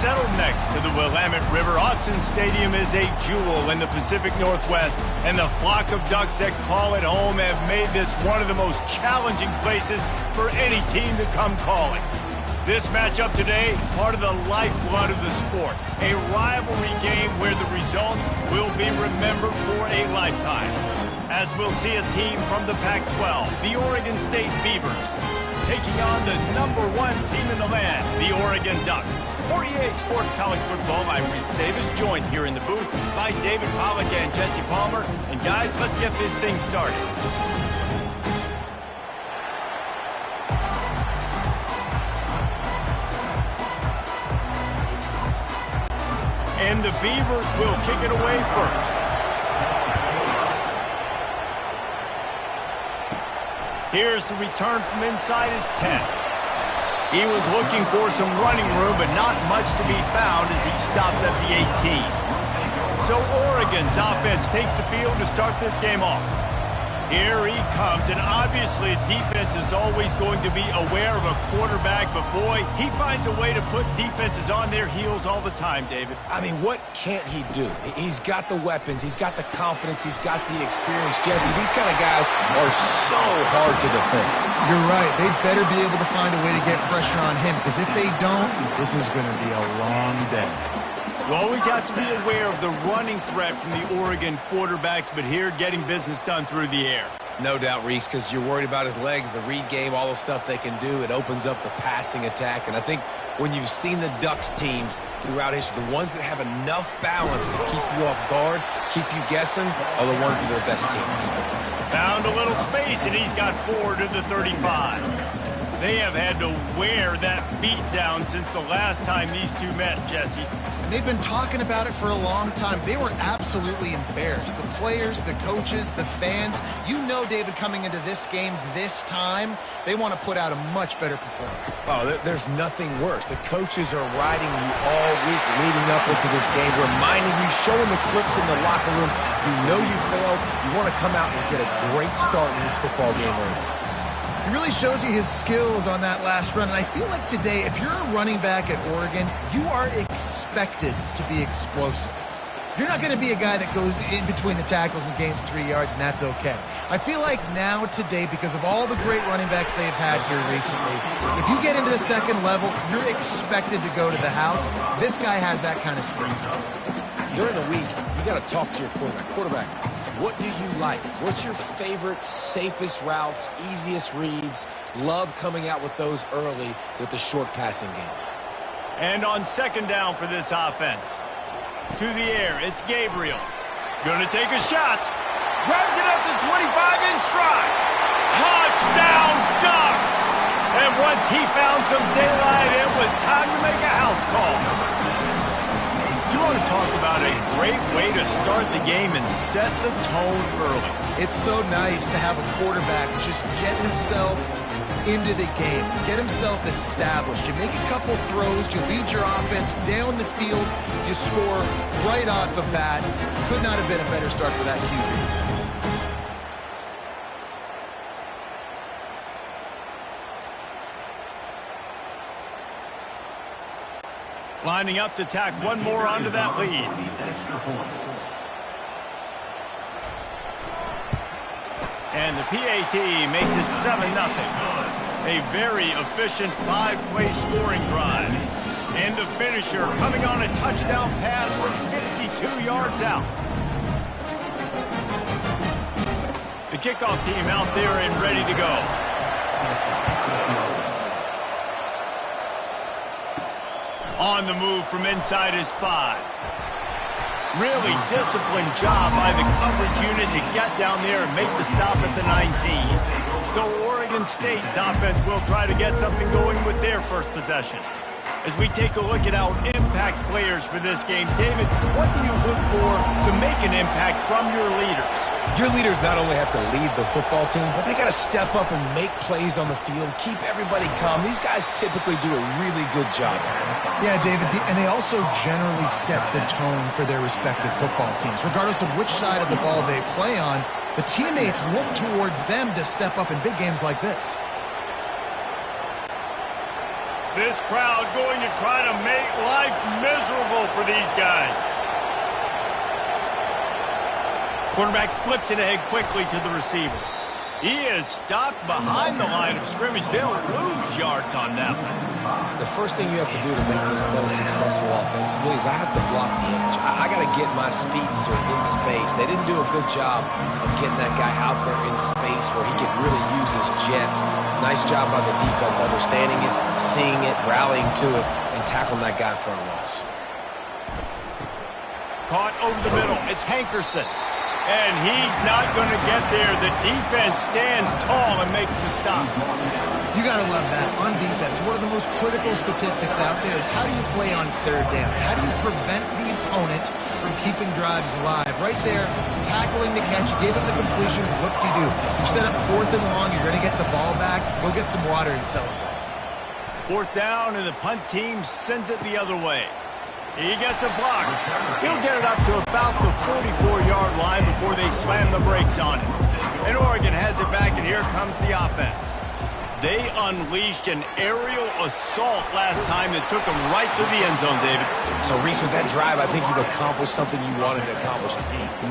Settled next to the Willamette River, Autzen Stadium is a jewel in the Pacific Northwest, and the flock of ducks that call it home have made this one of the most challenging places for any team to come calling. This matchup today, part of the lifeblood of the sport, a rivalry game where the results will be remembered for a lifetime. As we'll see a team from the Pac-12, the Oregon State Beavers, taking on the #1 team in the land, the Oregon Ducks. For EA Sports College Football, I'm Reese Davis, joined here in the booth by David Pollack and Jesse Palmer. And guys, let's get this thing started. And the Beavers will kick it away first. Here's the return from inside his 10. He was looking for some running room, but not much to be found as he stopped at the 18. So Oregon's offense takes the field to start this game off. Here he comes, and obviously defense is always going to be aware of a quarterback, but boy, he finds a way to put defenses on their heels all the time, David. I mean, what can't he do? He's got the weapons, he's got the confidence, he's got the experience. Jesse, these kind of guys are so hard to defend. You're right. They better be able to find a way to get pressure on him, because if they don't, this is going to be a long day. You always have to be aware of the running threat from the Oregon quarterbacks, but here getting business done through the air. No doubt, Reese, because you're worried about his legs, the read game, all the stuff they can do. It opens up the passing attack. And I think when you've seen the Ducks teams throughout history, the ones that have enough balance to keep you off guard, keep you guessing, are the ones that are the best teams. Found a little space, and he's got 4 to the 35. They have had to wear that beat down since the last time these two met, Jesse. They've been talking about it for a long time. They were absolutely embarrassed. The players, the coaches, the fans. You know, David, coming into this game this time, they want to put out a much better performance. Oh, there's nothing worse. The coaches are riding you all week leading up into this game, reminding you, showing the clips in the locker room. You know you failed. You want to come out and get a great start in this football game early. He really shows you his skills on that last run. And I feel like today, if you're a running back at Oregon, you are expected to be explosive. You're not going to be a guy that goes in between the tackles and gains 3 yards, and that's okay. I feel like now today, because of all the great running backs they've had here recently, if you get into the second level, you're expected to go to the house. This guy has that kind of skill. During the week, you got to talk to your quarterback. What do you like? What's your favorite, safest routes, easiest reads? Love coming out with those early with the short passing game. And on second down for this offense. To the air, it's Gabriel. Gonna take a shot. Grabs it up to 25 in stride. Touchdown, Ducks! And once he found some daylight, it was time to make a house call. You want to talk about a great way to start the game and set the tone early. It's so nice to have a quarterback just get himself into the game, get himself established. You make a couple throws, you lead your offense down the field, you score right off the bat. Could not have been a better start for that QB. Lining up to tack one more onto that lead. And the PAT makes it 7-0. A very efficient 5-play scoring drive. And the finisher coming on a touchdown pass from 52 yards out. The kickoff team out there and ready to go. On the move from inside his 5. Really disciplined job by the coverage unit to get down there and make the stop at the 19. So Oregon State's offense will try to get something going with their first possession. As we take a look at our impact players for this game, David, what do you look for to make an impact from your leaders? Your leaders not only have to lead the football team, but they got to step up and make plays on the field, keep everybody calm. These guys typically do a really good job. Yeah, David, and they also generally set the tone for their respective football teams. Regardless of which side of the ball they play on, the teammates look towards them to step up in big games like this. This crowd going to try to make life miserable for these guys. Quarterback flips it ahead quickly to the receiver. He is stopped behind the line of scrimmage. They'll lose yards on that one. The first thing you have to do to make this play successful offensively is I have to block the edge. I got to get my speedster in space. They didn't do a good job of getting that guy out there in space where he could really use his jets. Nice job by the defense understanding it, seeing it, rallying to it, and tackling that guy for a loss. Caught over the middle. It's Hankerson. And he's not going to get there. The defense stands tall and makes the stop. You got to love that. On defense, one of the most critical statistics out there is how do you play on third down? How do you prevent the opponent from keeping drives alive? Right there, tackling the catch, gave him the completion, what do you do? You set up 4th and long, you're going to get the ball back, go get some water and celebrate. 4th down, and the punt team sends it the other way. He gets a block. He'll get it up to about the 44-yard line before they slam the brakes on it. And Oregon has it back, and here comes the offense. They unleashed an aerial assault last time that took them right to the end zone, David. So, Reese, with that drive, I think you've accomplished something you wanted to accomplish.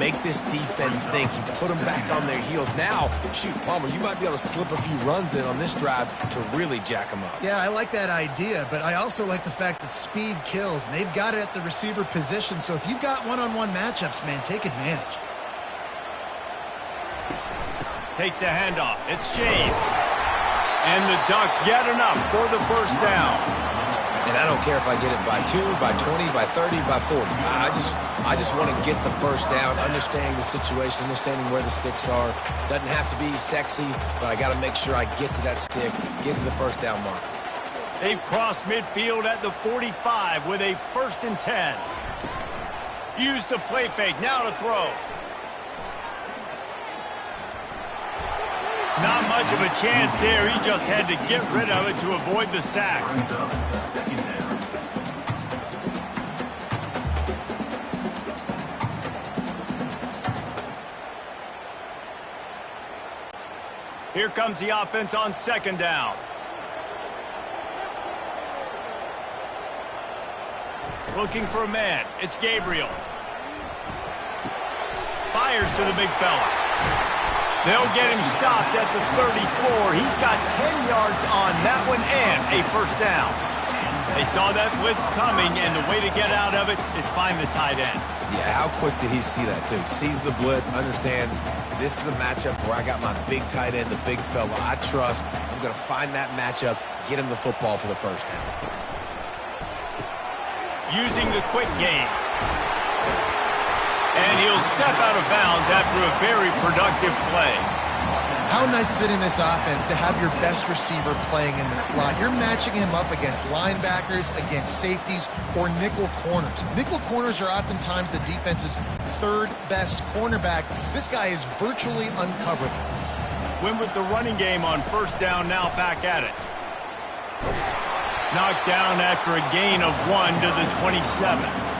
Make this defense think. You put them back on their heels. Now, shoot, Palmer, you might be able to slip a few runs in on this drive to really jack them up. Yeah, I like that idea, but I also like the fact that speed kills, and they've got it at the receiver position. So if you've got one-on-one matchups, man, take advantage. Takes the handoff. It's James. And the Ducks get enough for the first down. And I don't care if I get it by 2, by 20, by 30, by 40. I just want to get the first down, understanding the situation, understanding where the sticks are. Doesn't have to be sexy, but I got to make sure I get to that stick, get to the first down mark. They've crossed midfield at the 45 with a 1st and 10. Use the play fake. Now to throw. Not much of a chance there. He just had to get rid of it to avoid the sack. Here comes the offense on 2nd down. Looking for a man. It's Gabriel. Fires to the big fella. They'll get him stopped at the 34. He's got 10 yards on that one and a 1st down. They saw that blitz coming, and the way to get out of it is find the tight end. Yeah, how quick did he see that, too? Sees the blitz, understands this is a matchup where I got my big tight end, the big fella I trust. I'm going to find that matchup, get him the football for the 1st down. Using the quick game. And he'll step out of bounds after a very productive play. How nice is it in this offense to have your best receiver playing in the slot? You're matching him up against linebackers, against safeties, or nickel corners. Nickel corners are oftentimes the defense's 3rd best cornerback. This guy is virtually uncoverable. Win with the running game on 1st down, now back at it. Knocked down after a gain of 1 to the 27.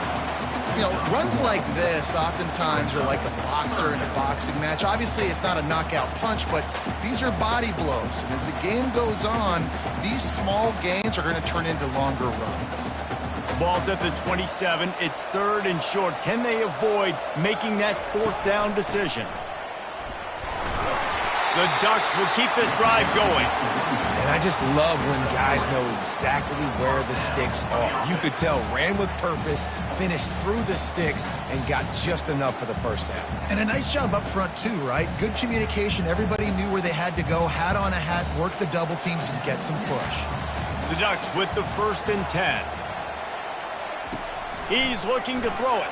You know, runs like this oftentimes are like a boxer in a boxing match. Obviously, it's not a knockout punch, but these are body blows. And as the game goes on, these small gains are going to turn into longer runs. Ball's at the 27. It's 3rd and short. Can they avoid making that 4th down decision? The Ducks will keep this drive going. And I just love when guys know exactly where the sticks are. You could tell, ran with purpose, finished through the sticks, and got just enough for the 1st down. And a nice job up front, too, right? Good communication. Everybody knew where they had to go, hat on a hat, work the double teams, and get some push. The Ducks with the 1st and 10. He's looking to throw it.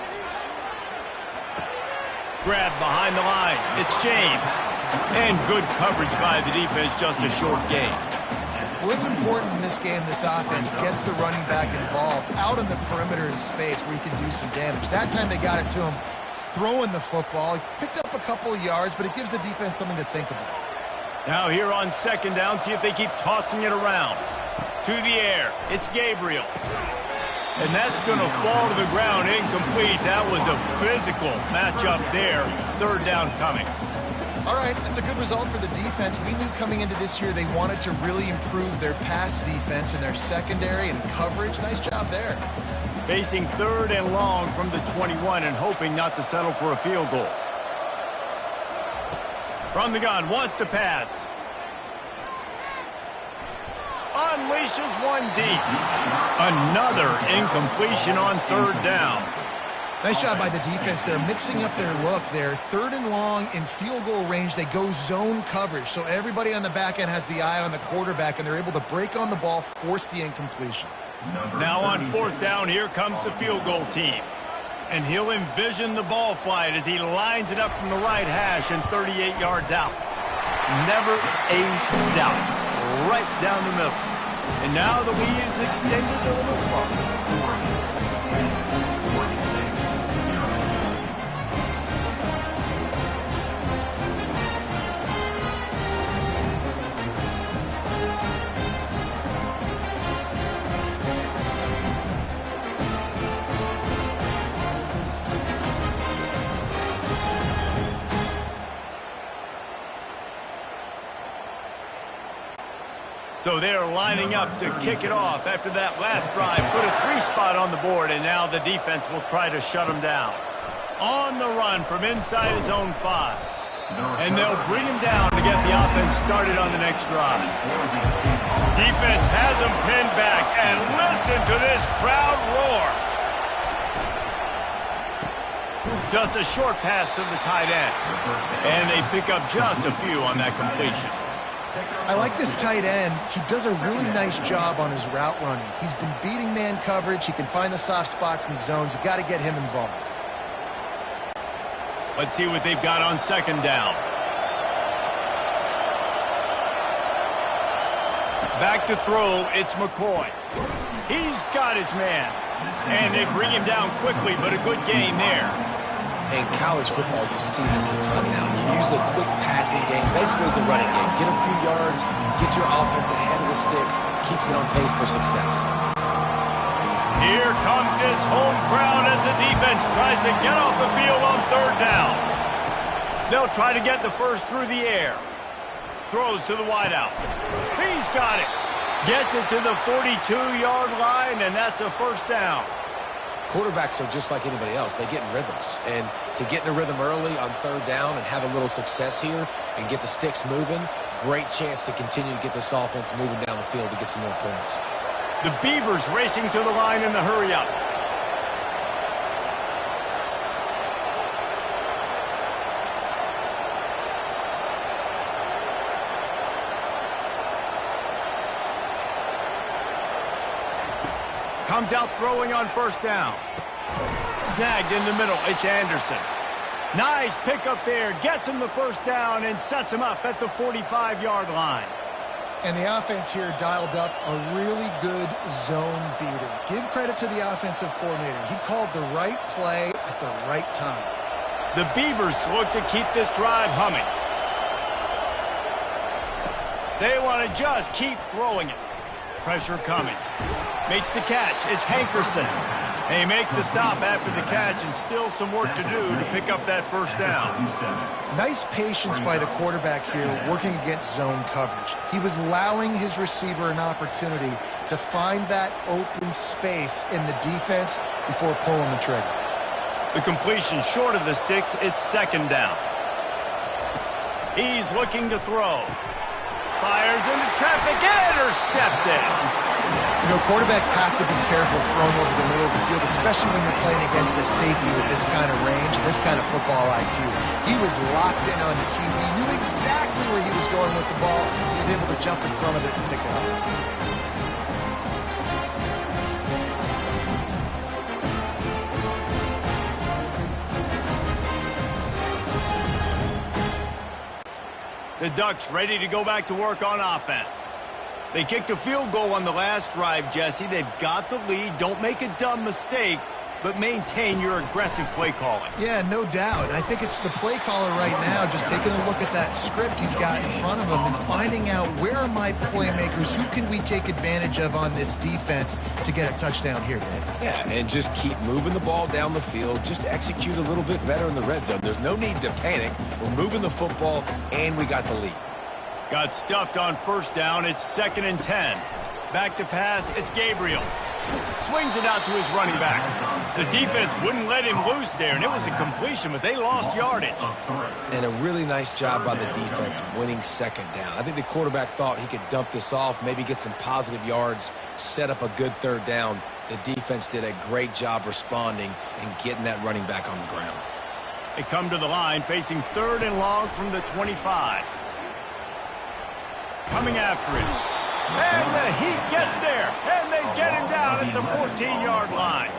Grab behind the line. It's James. And good coverage by the defense, just a short gain. Well, it's important in this game, this offense gets the running back involved out on the perimeter in space where he can do some damage. That time they got it to him throwing the football. He picked up a couple of yards, but it gives the defense something to think about. Now here on 2nd down, see if they keep tossing it around. To the air, it's Gabriel. And that's going to fall to the ground incomplete. That was a physical matchup there. 3rd down coming. All right, that's a good result for the defense. We knew coming into this year they wanted to really improve their pass defense and their secondary and coverage. Nice job there. Facing 3rd and long from the 21 and hoping not to settle for a field goal. From the gun, wants to pass. Unleashes one deep. Another incompletion on 3rd down. Nice job by the defense. They're mixing up their look. They're 3rd and long in field goal range. They go zone coverage. So everybody on the back end has the eye on the quarterback, and they're able to break on the ball, force the incompletion. Now on 4th down, here comes the field goal team. And he'll envision the ball flight as he lines it up from the right hash and 38 yards out. Never a doubt. Right down the middle. And now the lead is extended a little further. So they're lining up to kick it off after that last drive. Put a 3-spot on the board, and now the defense will try to shut them down. On the run from inside his own 5. And they'll bring him down to get the offense started on the next drive. Defense has him pinned back, and listen to this crowd roar. Just a short pass to the tight end. And they pick up just a few on that completion. I like this tight end. He does a really nice job on his route running. He's been beating man coverage. He can find the soft spots and zones. You got to get him involved. Let's see what they've got on 2nd down. Back to throw, it's McCoy. He's got his man. And they bring him down quickly, but a good gain there. In college football, you see this a ton now. You use the quick passing game, basically as the running game. Get a few yards, get your offense ahead of the sticks, keeps it on pace for success. Here comes his home crowd as the defense tries to get off the field on 3rd down. They'll try to get the first through the air. Throws to the wideout. He's got it. Gets it to the 42-yard line, and that's a 1st down. Quarterbacks are just like anybody else. They get in rhythms. And to get in a rhythm early on 3rd down and have a little success here and get the sticks moving, great chance to continue to get this offense moving down the field to get some more points. The Beavers racing to the line in the hurry-up. Comes out throwing on 1st down. Snagged in the middle. It's Anderson. Nice pickup there. Gets him the 1st down and sets him up at the 45-yard line. And the offense here dialed up a really good zone beater. Give credit to the offensive coordinator. He called the right play at the right time. The Beavers look to keep this drive humming. They want to just keep throwing it. Pressure coming. Makes the catch. It's Hankerson. They make the stop after the catch, and still some work to do to pick up that 1st down. Nice patience by the quarterback here working against zone coverage. He was allowing his receiver an opportunity to find that open space in the defense before pulling the trigger. The completion short of the sticks. It's 2nd down. He's looking to throw. Fires into traffic. Intercepted. You know, quarterbacks have to be careful throwing over the middle of the field, especially when you're playing against the safety with this kind of range and this kind of football IQ. He was locked in on the QB. He knew exactly where he was going with the ball. He was able to jump in front of it and pick it up. The Ducks ready to go back to work on offense. They kicked a field goal on the last drive, Jesse. They've got the lead. Don't make a dumb mistake. but maintain your aggressive play calling. Yeah, no doubt. I think it's the play caller right now just taking a look at that script he's got in front of him and finding out where are my playmakers, who can we take advantage of on this defense to get a touchdown here, Dave. Yeah, and just keep moving the ball down the field. Just execute a little bit better in the red zone. There's no need to panic. We're moving the football, and we got the lead. Got stuffed on first down. It's 2nd and 10. Back to pass. It's Gabriel. Swings it out to his running back. The defense wouldn't let him loose there, and it was a completion, but they lost yardage. And a really nice job by the defense winning 2nd down. I think the quarterback thought he could dump this off, maybe get some positive yards, set up a good 3rd down. The defense did a great job responding and getting that running back on the ground. They come to the line facing 3rd and long from the 25. Coming after it. And the Heat gets there, and they get him down at the 14-yard line.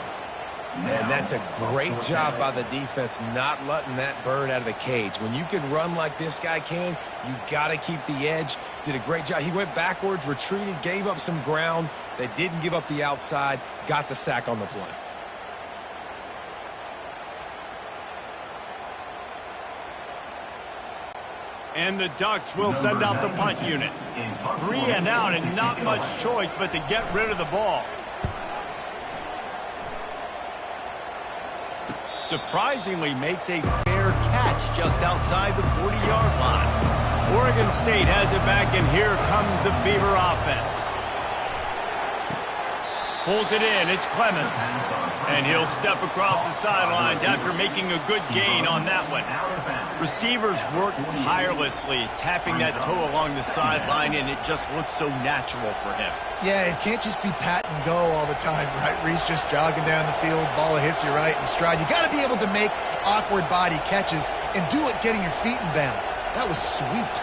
And that's a great job by the defense not letting that bird out of the cage. When you can run like this guy can, you got to keep the edge. Did a great job. He went backwards, retreated, gave up some ground. They didn't give up the outside, got the sack on the play. And the Ducks will send out the punt unit. 3 and out and not much choice but to get rid of the ball. Surprisingly makes a fair catch just outside the 40-yard line. Oregon State has it back, and here comes the Beaver offense. Pulls it in. It's Clemens. And he'll step across the sidelines after making a good gain on that one. Receivers work tirelessly, tapping that toe along the sideline, and it just looks so natural for him. Yeah, it can't just be pat and go all the time, right? Reese just jogging down the field, ball hits you right in stride. You got to be able to make awkward body catches and do it getting your feet in bounds. That was sweet.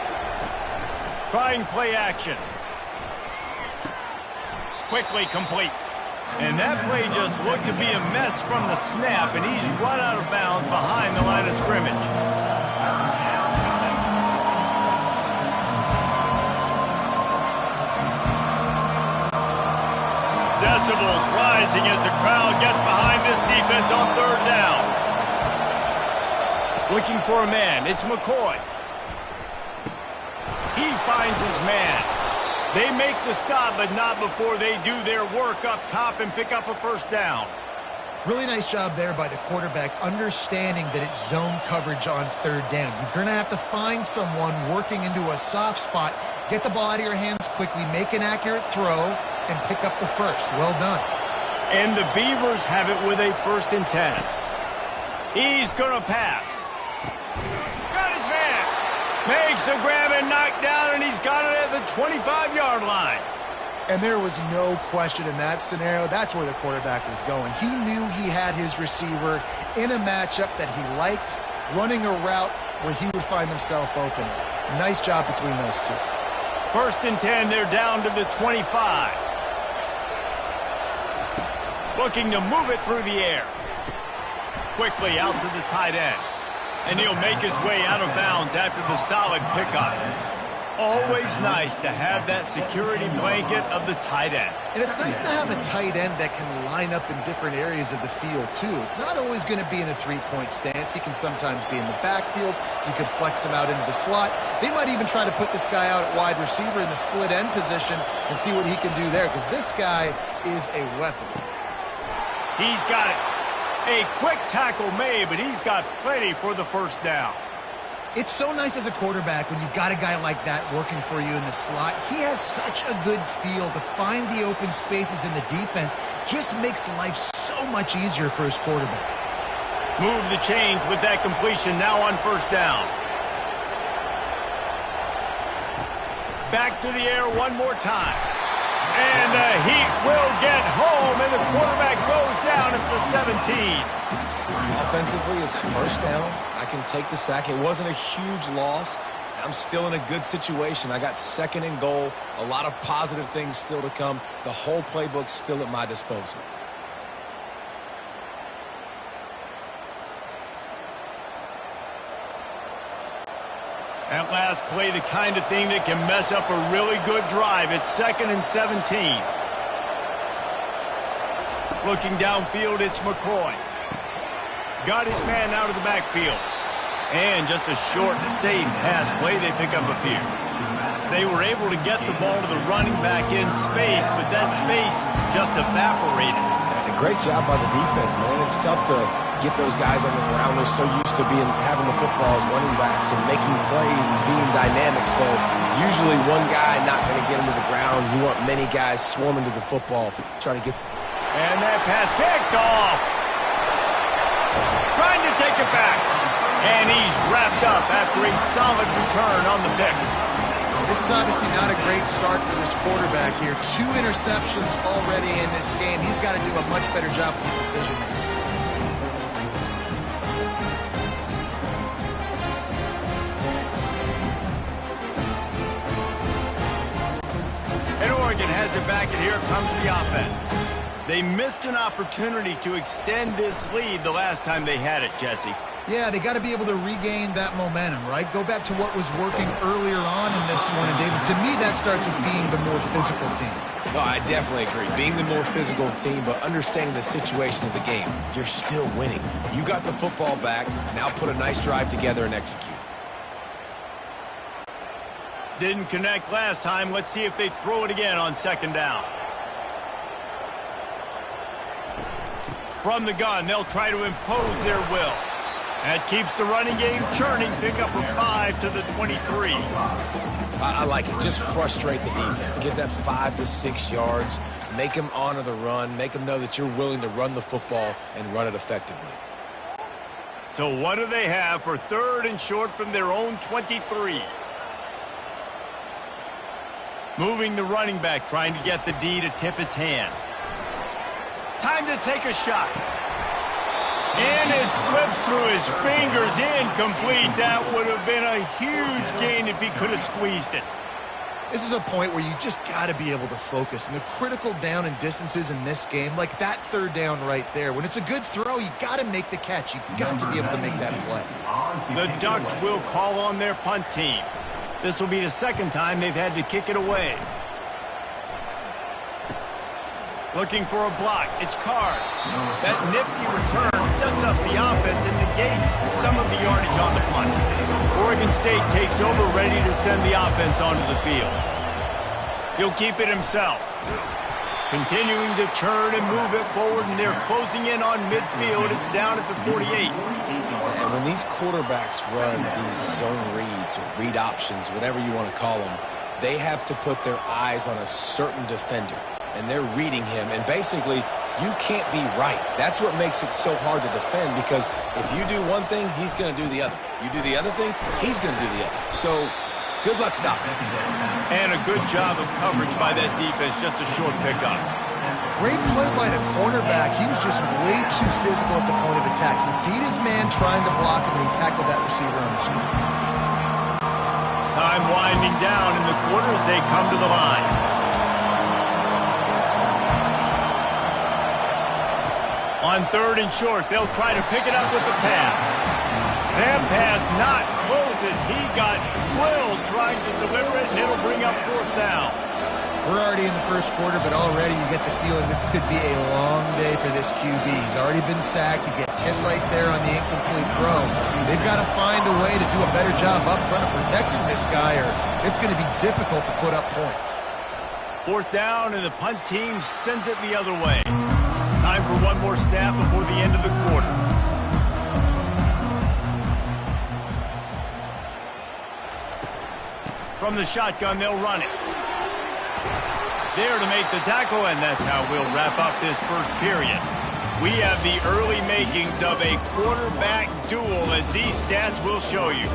Trying play action. Quickly complete. And that play just looked to be a mess from the snap, and he's run out of bounds behind the line of scrimmage. Decibels rising as the crowd gets behind this defense on 3rd down. Looking for a man. It's McCoy. He finds his man. They make the stop, but not before they do their work up top and pick up a 1st down. Really nice job there by the quarterback, understanding that it's zone coverage on 3rd down. You're going to have to find someone working into a soft spot, get the ball out of your hands quickly, make an accurate throw, and pick up the 1st. Well done. And the Beavers have it with a 1st and 10. He's going to pass. Got his man. Makes the grab and knock down, and he's got it at the 25-yard line. And there was no question in that scenario. That's where the quarterback was going. He knew he had his receiver in a matchup that he liked, running a route where he would find himself open. Nice job between those two. 1st and 10, they're down to the 25. Looking to move it through the air. Quickly out to the tight end. And he'll make his way out of bounds after the solid pickup. Always nice to have that security blanket of the tight end. And it's nice to have a tight end that can line up in different areas of the field, too. It's not always going to be in a three-point stance. He can sometimes be in the backfield. You could flex him out into the slot. They might even try to put this guy out at wide receiver in the split end position and see what he can do there, because this guy is a weapon. He's got it. A quick tackle made, but he's got plenty for the 1st down. It's so nice as a quarterback when you've got a guy like that working for you in the slot. He has such a good feel to find the open spaces in the defense. Just makes life so much easier for his quarterback. Move the chains with that completion now on 1st down. Back to the air one more time. And the Heat will get home, and the quarterback goes down at the 17. Offensively, it's 1st down. I can take the sack. It wasn't a huge loss. I'm still in a good situation. I got 2nd and goal. A lot of positive things still to come. The whole playbook's still at my disposal. That last play, the kind of thing that can mess up a really good drive. It's 2nd and 17. Looking downfield, it's McCoy. Got his man out of the backfield. And just a short, safe pass play, they pick up a few. They were able to get the ball to the running back in space, but that space just evaporated. And a great job by the defense, man. It's tough to get those guys on the ground. They're so used to having the football as running backs and making plays and being dynamic. So usually one guy not going to get him to the ground. You want many guys swarming to the football, trying to get. And that pass picked off. Trying to take it back. And he's wrapped up after a solid return on the pick. This is obviously not a great start for this quarterback here. 2 interceptions already in this game. He's got to do a much better job with his decision-making. And Oregon has it back, and here comes the offense. They missed an opportunity to extend this lead the last time they had it, Jesse. Yeah, they got to be able to regain that momentum, right? Go back to what was working earlier on in this one. And, David, to me, that starts with being the more physical team. Oh, I definitely agree. Being the more physical team, but understanding the situation of the game. You're still winning. You got the football back. Now put a nice drive together and execute. Didn't connect last time. Let's see if they throw it again on second down. From the gun, they'll try to impose their will. That keeps the running game churning. Pick up a 5 to the 23. I like it. Just frustrate the defense. Get that 5 to 6 yards. Make them honor the run. Make them know that you're willing to run the football and run it effectively. So what do they have for 3rd and short from their own 23? Moving the running back, trying to get the D to tip its hand. Time to take a shot. And it slips through his fingers, incomplete. That would have been a huge gain if he could have squeezed it. This is a point where you just got to be able to focus. And the critical down and distances in this game, like that 3rd down right there, when it's a good throw, you got to make the catch. You got to be able to make that play. The Ducks will call on their punt team. This will be the 2nd time they've had to kick it away. Looking for a block. It's Card. That nifty return sets up the offense and negates some of the yardage on the punt. Oregon State takes over, ready to send the offense onto the field. He'll keep it himself. Continuing to churn and move it forward, and they're closing in on midfield. It's down at the 48. And when these quarterbacks run these zone reads or read options, whatever you want to call them, they have to put their eyes on a certain defender. And they're reading him, and basically, you can't be right. That's what makes it so hard to defend, because if you do one thing, he's going to do the other. You do the other thing, he's going to do the other. So, good luck stopping. And a good job of coverage by that defense, just a short pickup. Great play by the cornerback. He was just way too physical at the point of attack. He beat his man trying to block him, and he tackled that receiver on the screen. Time winding down in the quarter as they come to the line. On 3rd and short, they'll try to pick it up with the pass. That pass not close as he got drilled trying to deliver it, and it'll bring up 4th down. We're already in the 1st quarter, but already you get the feeling this could be a long day for this QB. He's already been sacked. He gets hit right there on the incomplete throw. They've got to find a way to do a better job up front of protecting this guy, or it's going to be difficult to put up points. 4th down, and the punt team sends it the other way. Time for one more snap before the end of the quarter. From the shotgun, they'll run it. There to make the tackle, and that's how we'll wrap up this 1st period. We have the early makings of a quarterback duel, as these stats will show you.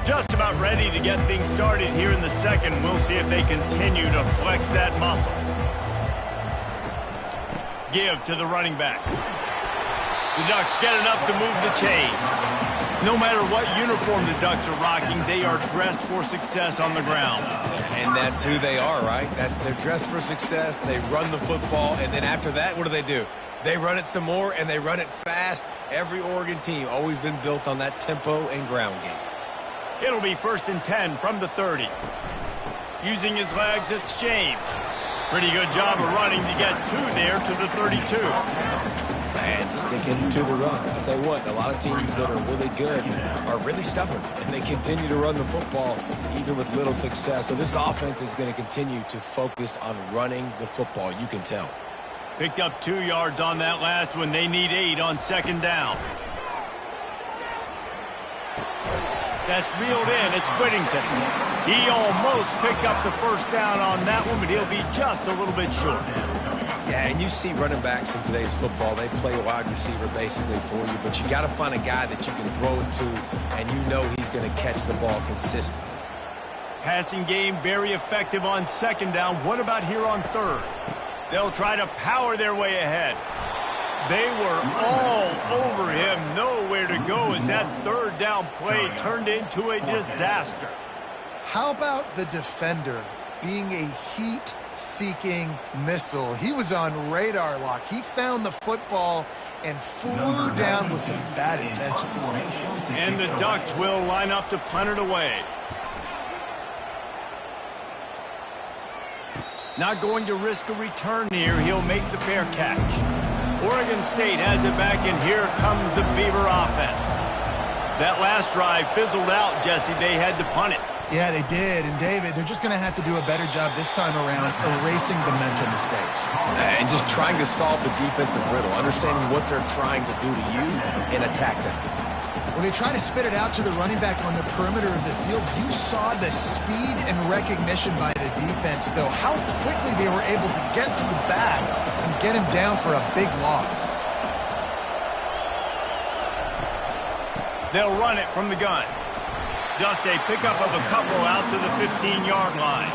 Just about ready to get things started here in the 2nd. We'll see if they continue to flex that muscle. Give to the running back. The Ducks get enough to move the chains. No matter what uniform the Ducks are rocking, they are dressed for success on the ground. And that's who they are, right? They're dressed for success. They run the football, and then after that, what do? They run it some more, and they run it fast. Every Oregon team always been built on that tempo and ground game. It'll be 1st and 10 from the 30. Using his legs, it's James. Pretty good job of running to get 2 there to the 32. And sticking to the run. I'll tell you what, a lot of teams that are really good are really stubborn, and they continue to run the football even with little success. So this offense is going to continue to focus on running the football. You can tell. Picked up 2 yards on that last one. They need 8 on 2nd down. That's reeled in. It's Whittington. He almost picked up the 1st down on that one, but he'll be just a little bit short. Yeah, and you see running backs in today's football, they play a wide receiver basically for you, but you got to find a guy that you can throw it to, and you know he's going to catch the ball consistently. Passing game very effective on 2nd down. What about here on 3rd? They'll try to power their way ahead. They were all over him. Nowhere to go as that 3rd down play turned into a disaster. How about the defender being a heat-seeking missile? He was on radar lock. He found the football and flew down with some bad intentions. And the Ducks will line up to punt it away. Not going to risk a return here. He'll make the fair catch. Oregon State has it back, and here comes the Beaver offense. That last drive fizzled out, Jesse. They had to punt it. Yeah, they did. And, David, they're just going to have to do a better job this time around erasing the mental mistakes. And just trying to solve the defensive riddle, understanding what they're trying to do to you and attack them. When they try to spit it out to the running back on the perimeter of the field, you saw the speed and recognition by the defense, though, how quickly they were able to get to the bag and get him down for a big loss. They'll run it from the gun. Just a pickup of a couple out to the 15-yard line.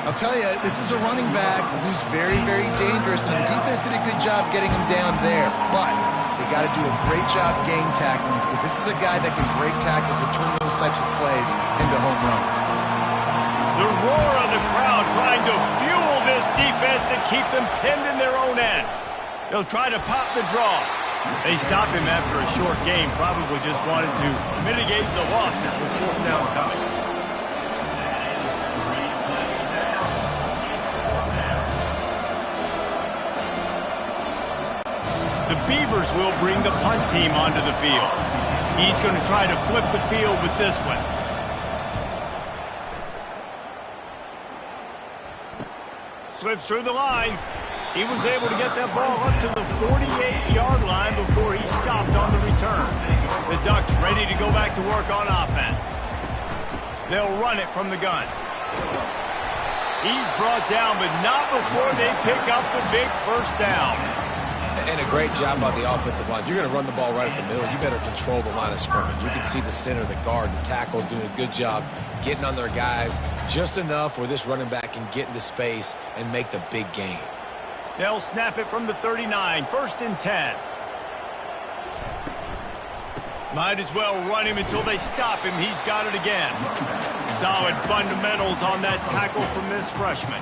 I'll tell you, this is a running back who's very, very dangerous, and the defense did a good job getting him down there. But they got to do a great job game tackling, because this is a guy that can break tackles and turn those types of plays into home runs. The roar of the crowd trying to fuel this defense to keep them pinned in their own end. They'll try to pop the draw. They stopped him after a short game, probably just wanted to mitigate the losses with 4th down coming. The Beavers will bring the punt team onto the field. He's going to try to flip the field with this one. Slips through the line. He was able to get that ball up to the 48-yard line before he stopped on the return. The Ducks ready to go back to work on offense. They'll run it from the gun. He's brought down, but not before they pick up the big 1st down. And a great job by the offensive line. You're going to run the ball right at the middle. You better control the line of scrimmage. You can see the center, the guard, the tackles doing a good job getting on their guys just enough where this running back can get into space and make the big game. They'll snap it from the 39, 1st and 10. Might as well run him until they stop him. He's got it again. Solid fundamentals on that tackle from this freshman.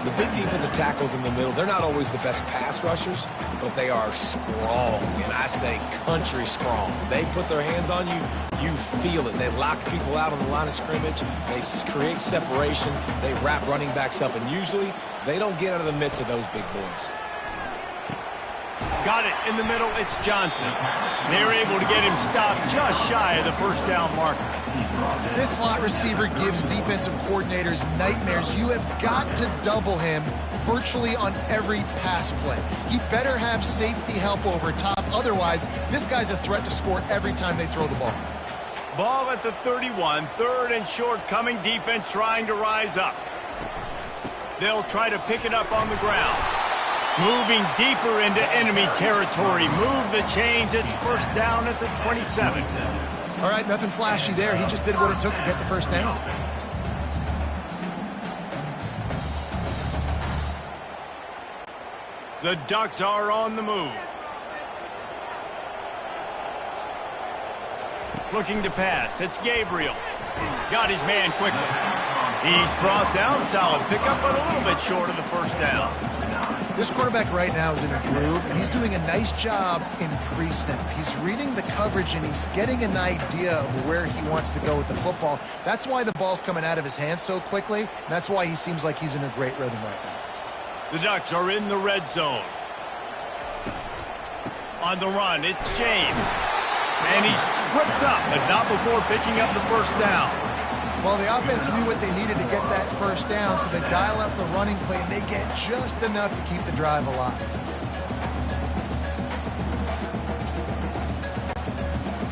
The big defensive tackles in the middle, they're not always the best pass rushers, but they are strong, and I say country strong. They put their hands on you, you feel it. They lock people out on the line of scrimmage. They create separation. They wrap running backs up, and usually they don't get out of the midst of those big boys. Got it in the middle. It's Johnson. They're able to get him stopped just shy of the 1st down marker. This slot receiver gives defensive coordinators nightmares. You have got to double him virtually on every pass play. He better have safety help over top. Otherwise, this guy's a threat to score every time they throw the ball. Ball at the 31. 3rd and short coming. Defense trying to rise up. They'll try to pick it up on the ground. Moving deeper into enemy territory. Move the chains. It's 1st down at the 27. All right, nothing flashy there. He just did what it took to get the 1st down. The Ducks are on the move. Looking to pass. It's Gabriel. Got his man quickly. He's brought down. Solid pickup, but a little bit short of the 1st down. This quarterback right now is in a groove, and he's doing a nice job in pre-snap. He's reading the coverage, and he's getting an idea of where he wants to go with the football. That's why the ball's coming out of his hands so quickly, and that's why he seems like he's in a great rhythm right now. The Ducks are in the red zone. On the run, it's James. And he's tripped up, but not before picking up the first down. Well, the offense knew what they needed to get that first down, so they dial up the running play, and they get just enough to keep the drive alive.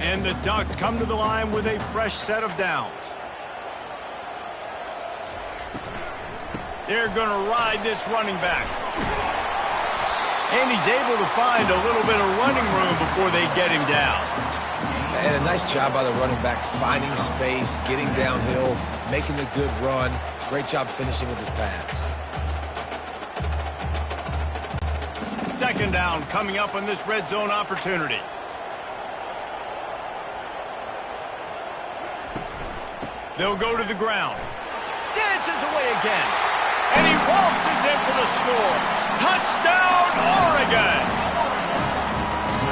And the Ducks come to the line with a fresh set of downs. They're going to ride this running back. And he's able to find a little bit of running room before they get him down. And a nice job by the running back, finding space, getting downhill, making a good run. Great job finishing with his pads. Second down coming up on this red zone opportunity. They'll go to the ground. Dances away again. And he waltzes in for the score. Touchdown, Oregon!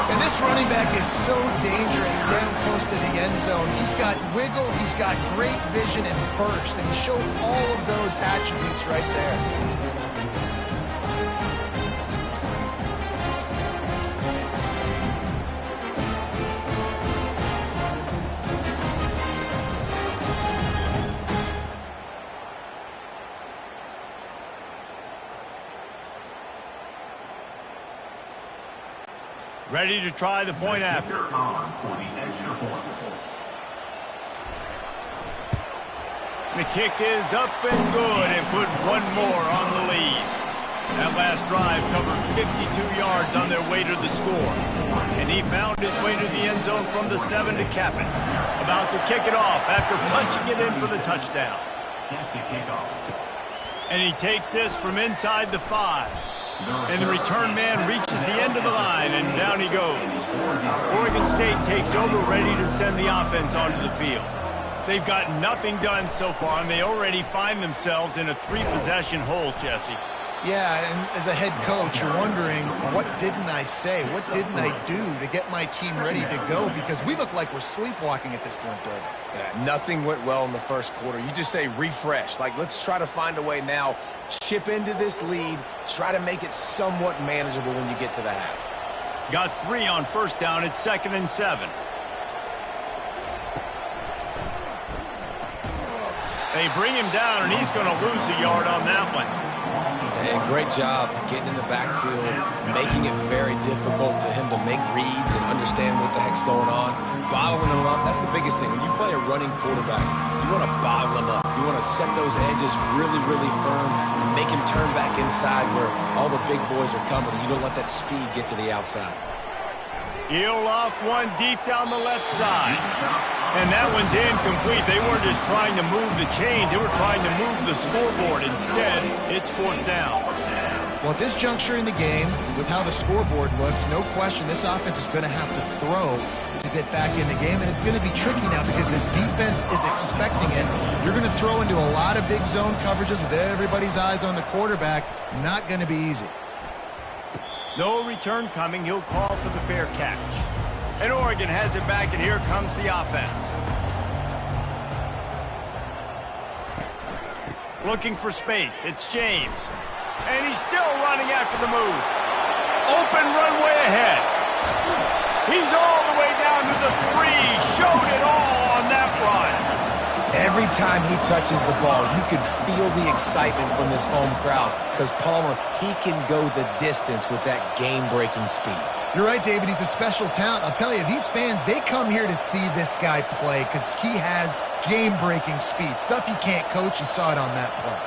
And this running back is so dangerous getting close to the end zone. He's got wiggle, he's got great vision and burst, and he showed all of those attributes right there. Ready to try the point after. The kick is up and good and put one more on the lead. That last drive covered 52 yards on their way to the score. And he found his way to the end zone from the 7 to cap it. About to kick it off after punching it in for the touchdown. And he takes this from inside the 5. And the return man reaches the end of the line, and down he goes. Oregon State takes over, ready to send the offense onto the field. They've got nothing done so far, and they already find themselves in a 3-possession hole, Jesse. Yeah, and as a head coach, you're wondering, what didn't I say? What didn't I do to get my team ready to go? Because we look like we're sleepwalking at this point, Doug. Yeah, nothing went well in the first quarter. You just say refresh. Like, let's try to find a way now, chip into this lead, try to make it somewhat manageable when you get to the half. Got 3 on first down. It's 2nd and 7. They bring him down, and he's going to lose a yard on that one. And great job getting in the backfield, making it very difficult to him to make reads and understand what the heck's going on. Bottling him up, that's the biggest thing. When you play a running quarterback, you want to bottle him up. You want to set those edges really, really firm and make him turn back inside where all the big boys are coming. You don't let that speed get to the outside. He'll off one deep down the left side. And that one's incomplete. They weren't just trying to move the chains. They were trying to move the scoreboard. Instead, it's 4th down. Well, at this juncture in the game, with how the scoreboard looks, no question this offense is going to have to throw to get back in the game. And it's going to be tricky now because the defense is expecting it. You're going to throw into a lot of big zone coverages with everybody's eyes on the quarterback. Not going to be easy. No return coming. He'll call for the fair catch. And Oregon has it back, and here comes the offense. Looking for space. It's James. And he's still running after the move. Open runway ahead. He's all the way down to the 3. Showed it all on that run. Every time he touches the ball, you can feel the excitement from this home crowd because Palmer, he can go the distance with that game-breaking speed. You're right, David. He's a special talent. I'll tell you, these fans, they come here to see this guy play because he has game-breaking speed. Stuff you can't coach. You saw it on that play.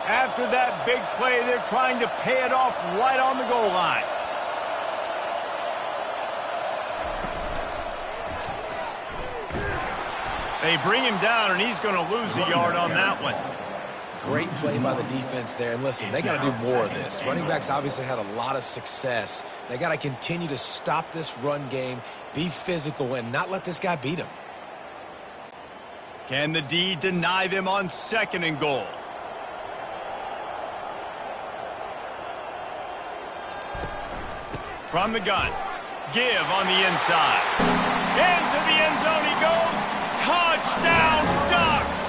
After that big play, they're trying to pay it off right on the goal line. They bring him down, and he's going to lose a yard on that one. Great play by the defense there. And listen, they got to do more of this. Running backs obviously had a lot of success. They got to continue to stop this run game, be physical, and not let this guy beat them. Can the D deny them on 2nd and goal? From the gun. Give on the inside. Into the end zone he goes. Touchdown, Ducks!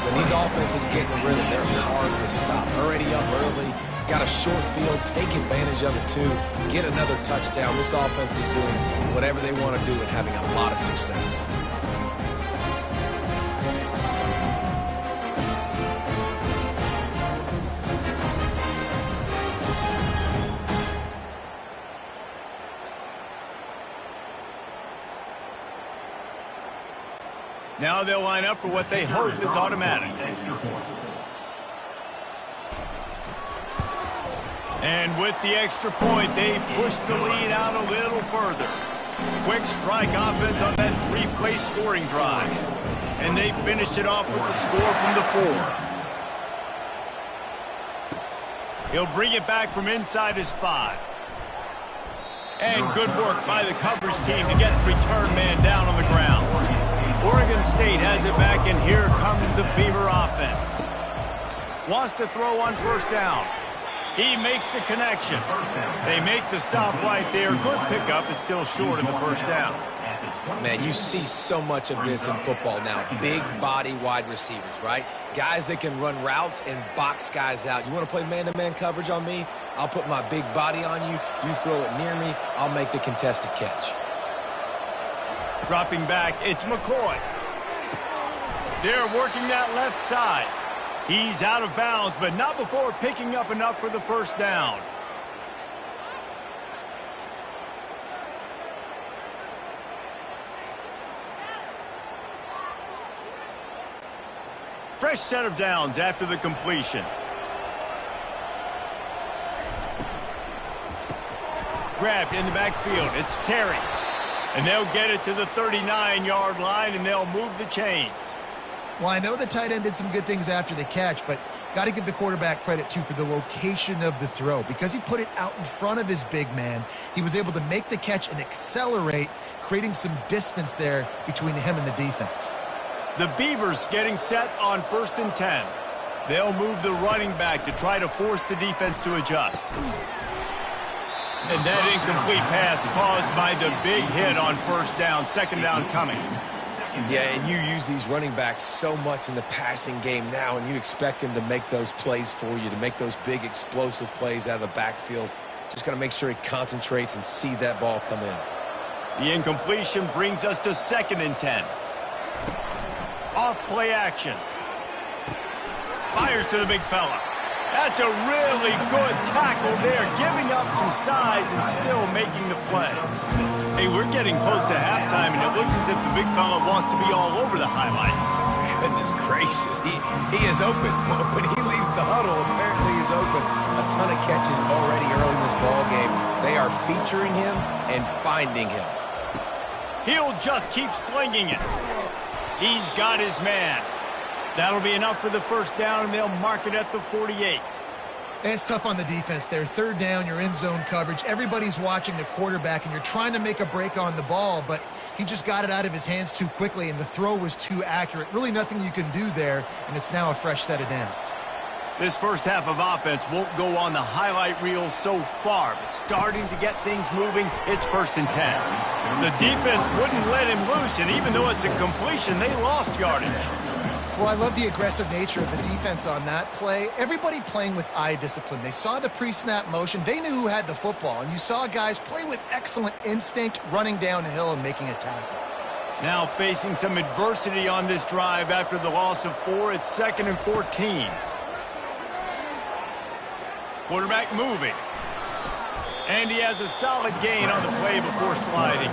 When these offenses get in the rhythm, they're hard to stop. Already up early, got a short field, take advantage of it too, get another touchdown. This offense is doing whatever they want to do and having a lot of success. Now they'll line up for what they hope is automatic. And with the extra point, they push the lead out a little further. Quick strike offense on that 3-play scoring drive. And they finish it off with the score from the 4. He'll bring it back from inside his 5. And good work by the coverage team to get the return man down on the ground. Oregon State has it back, and here comes the Beaver offense. Wants to throw on 1st down. He makes the connection. They make the stop right there. Good pickup. It's still short of the 1st down. Man, you see so much of this in football now. Big body wide receivers, right? Guys that can run routes and box guys out. You want to play man-to-man coverage on me? I'll put my big body on you. You throw it near me, I'll make the contested catch. Dropping back, it's McCoy. They're working that left side. He's out of bounds, but not before picking up enough for the 1st down. Fresh set of downs after the completion. Grabbed in the backfield. It's Terry. And they'll get it to the 39-yard line, and they'll move the chains. Well, I know the tight end did some good things after the catch, but got to give the quarterback credit, too, for the location of the throw. Because he put it out in front of his big man, he was able to make the catch and accelerate, creating some distance there between him and the defense. The Beavers getting set on 1st and 10. They'll move the running back to try to force the defense to adjust. And that incomplete pass caused by the big hit on 1st down. 2nd down coming. Yeah, and you use these running backs so much in the passing game now, and you expect him to make those plays for you, to make those big explosive plays out of the backfield. Just got to make sure he concentrates and see that ball come in. The incompletion brings us to 2nd and 10. Off play action. Fires to the big fella. That's a really good tackle there, giving up some size and still making the play. Hey, we're getting close to halftime, and it looks as if the big fella wants to be all over the highlights. Goodness gracious, he is open. When he leaves the huddle, apparently he's open. A ton of catches already early in this ball game. They are featuring him and finding him. He'll just keep slinging it. He's got his man. That'll be enough for the 1st down, and they'll mark it at the 48. And it's tough on the defense there. 3rd down, you're in zone coverage. Everybody's watching the quarterback, and you're trying to make a break on the ball, but he just got it out of his hands too quickly, and the throw was too accurate. Really nothing you can do there, and it's now a fresh set of downs. This 1st half of offense won't go on the highlight reel so far, but starting to get things moving, it's 1st and 10. The defense wouldn't let him loose, and even though it's a completion, they lost yardage. Well, I love the aggressive nature of the defense on that play. Everybody playing with eye discipline. They saw the pre-snap motion. They knew who had the football, and you saw guys play with excellent instinct, running downhill and making a tackle. Now facing some adversity on this drive after the loss of 4. It's 2nd and 14. Quarterback moving. And he has a solid gain on the play before sliding.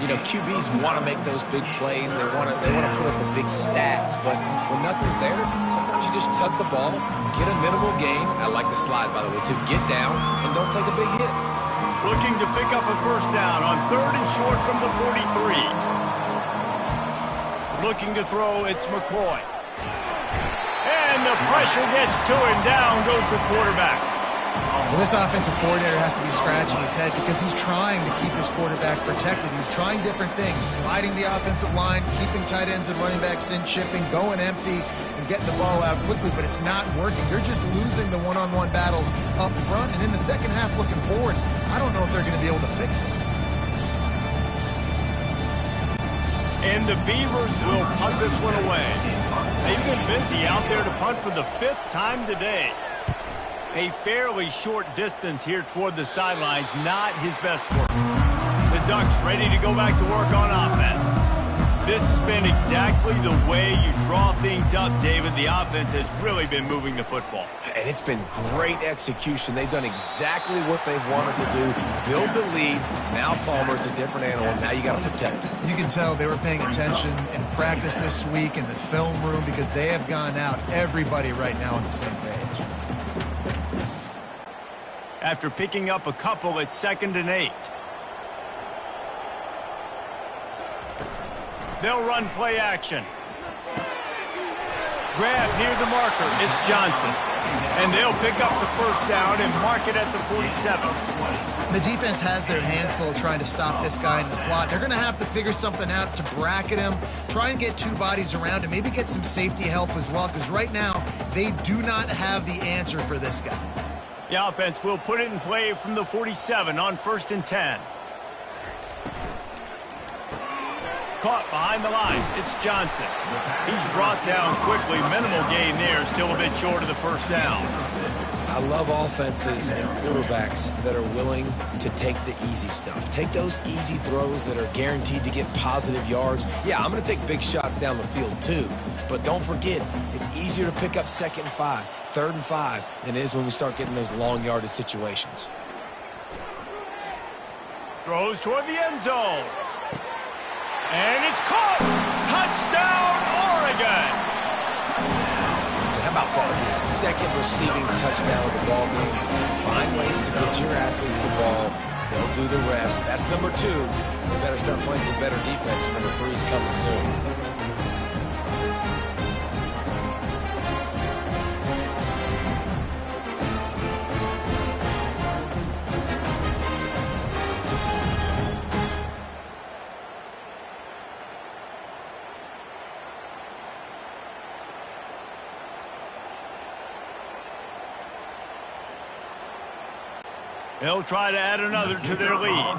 You know, QBs want to make those big plays. They want to put up the big stats. But when nothing's there, sometimes you just tuck the ball, get a minimal gain. I like the slide, by the way, too. Get down and don't take a big hit. Looking to pick up a 1st down on 3rd and short from the 43. Looking to throw, it's McCoy. And the pressure gets to him. Down goes the quarterback. Well, this offensive coordinator has to be scratching his head because he's trying to keep his quarterback protected. He's trying different things, sliding the offensive line, keeping tight ends and running backs in, chipping, going empty, and getting the ball out quickly, but it's not working. They're just losing the one-on-one battles up front, and in the second half looking forward, I don't know if they're going to be able to fix it. And the Beavers will punt this one away. They've been busy out there to punt for the 5th time today. A fairly short distance here toward the sidelines, not his best work. The Ducks ready to go back to work on offense. This has been exactly the way you draw things up, David. The offense has really been moving the football. And it's been great execution. They've done exactly what they've wanted to do. Build the lead. Now Palmer's a different animal. Now you got to protect him. You can tell they were paying attention in practice this week in the film room because they have gone out, everybody right now on the same page. After picking up a couple, it's 2nd and 8. They'll run play action. Grab near the marker. It's Johnson. And they'll pick up the 1st down and mark it at the 47. The defense has their hands full trying to stop this guy in the slot. They're going to have to figure something out to bracket him, try and get 2 bodies around him, maybe get some safety help as well, because right now they do not have the answer for this guy. The offense will put it in play from the 47 on 1st and 10. Caught behind the line. It's Johnson. He's brought down quickly. Minimal gain there. Still a bit short of the 1st down. I love offenses and quarterbacks that are willing to take the easy stuff. Take those easy throws that are guaranteed to get positive yards. Yeah, I'm going to take big shots down the field too. But don't forget, it's easier to pick up 2nd and 5, 3rd and 5 than it is when we start getting those long yardage situations. Throws toward the end zone. And it's caught! Touchdown, Oregon! How about that? The 2nd receiving touchdown of the ball game. Find ways to get your athletes the ball. They'll do the rest. That's number 2. We better start playing some better defense. Number 3 is coming soon. They'll try to add another to their lead.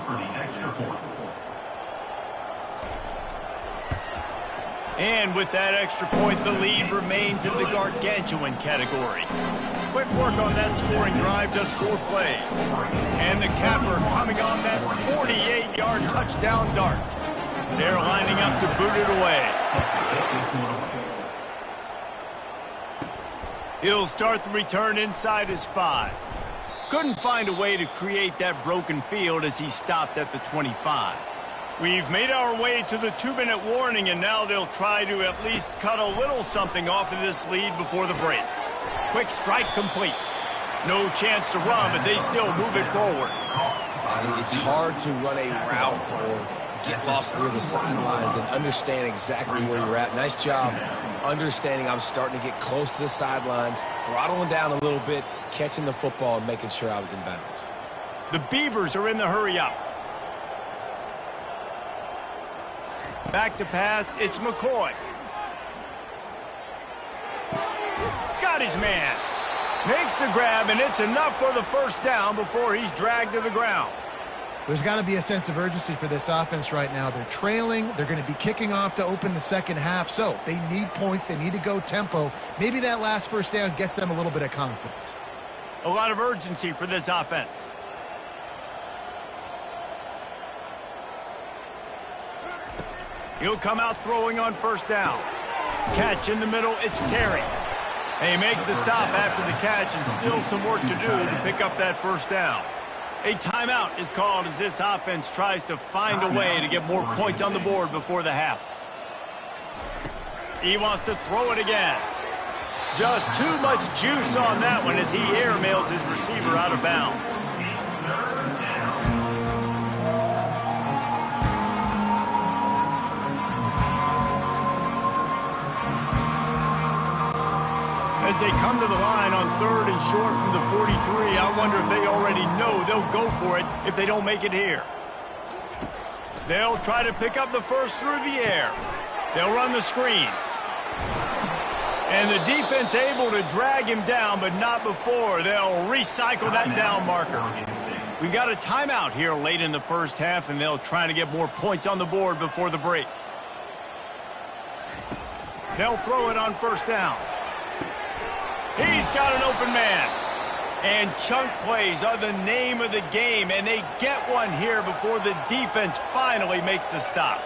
And with that extra point, the lead remains in the gargantuan category. Quick work on that scoring drive, just 4 plays. And the capper coming on that 48-yard touchdown dart. They're lining up to boot it away. He'll start the return inside his 5. Couldn't find a way to create that broken field as he stopped at the 25. We've made our way to the 2-minute warning, and now they'll try to at least cut a little something off of this lead before the break. Quick strike complete. No chance to run, but they still move it forward. It's hard to run a route or get lost near the sidelines and understand exactly where you're at. Nice job understanding I'm starting to get close to the sidelines, throttling down a little bit, catching the football and making sure I was in bounds. The Beavers are in the hurry up. Back to pass, it's McCoy. Got his man. Makes the grab, and it's enough for the 1st down before he's dragged to the ground. There's got to be a sense of urgency for this offense right now. They're trailing. They're going to be kicking off to open the second half. So they need points. They need to go tempo. Maybe that last 1st down gets them a little bit of confidence. A lot of urgency for this offense. He'll come out throwing on 1st down. Catch in the middle, it's Terry. They make the stop after the catch, and still some work to do to pick up that 1st down. A timeout is called as this offense tries to find a way to get more points on the board before the half. He wants to throw it again. Just too much juice on that one as he airmails his receiver out of bounds. As they come to the line on 3rd and short from the 43, I wonder if they already know they'll go for it if they don't make it here. They'll try to pick up the first through the air. They'll run the screen. And the defense able to drag him down, but not before. They'll recycle that down marker. We got a timeout here late in the first half, and they'll try to get more points on the board before the break. They'll throw it on 1st down. He's got an open man. And chunk plays are the name of the game, and they get one here before the defense finally makes the stop.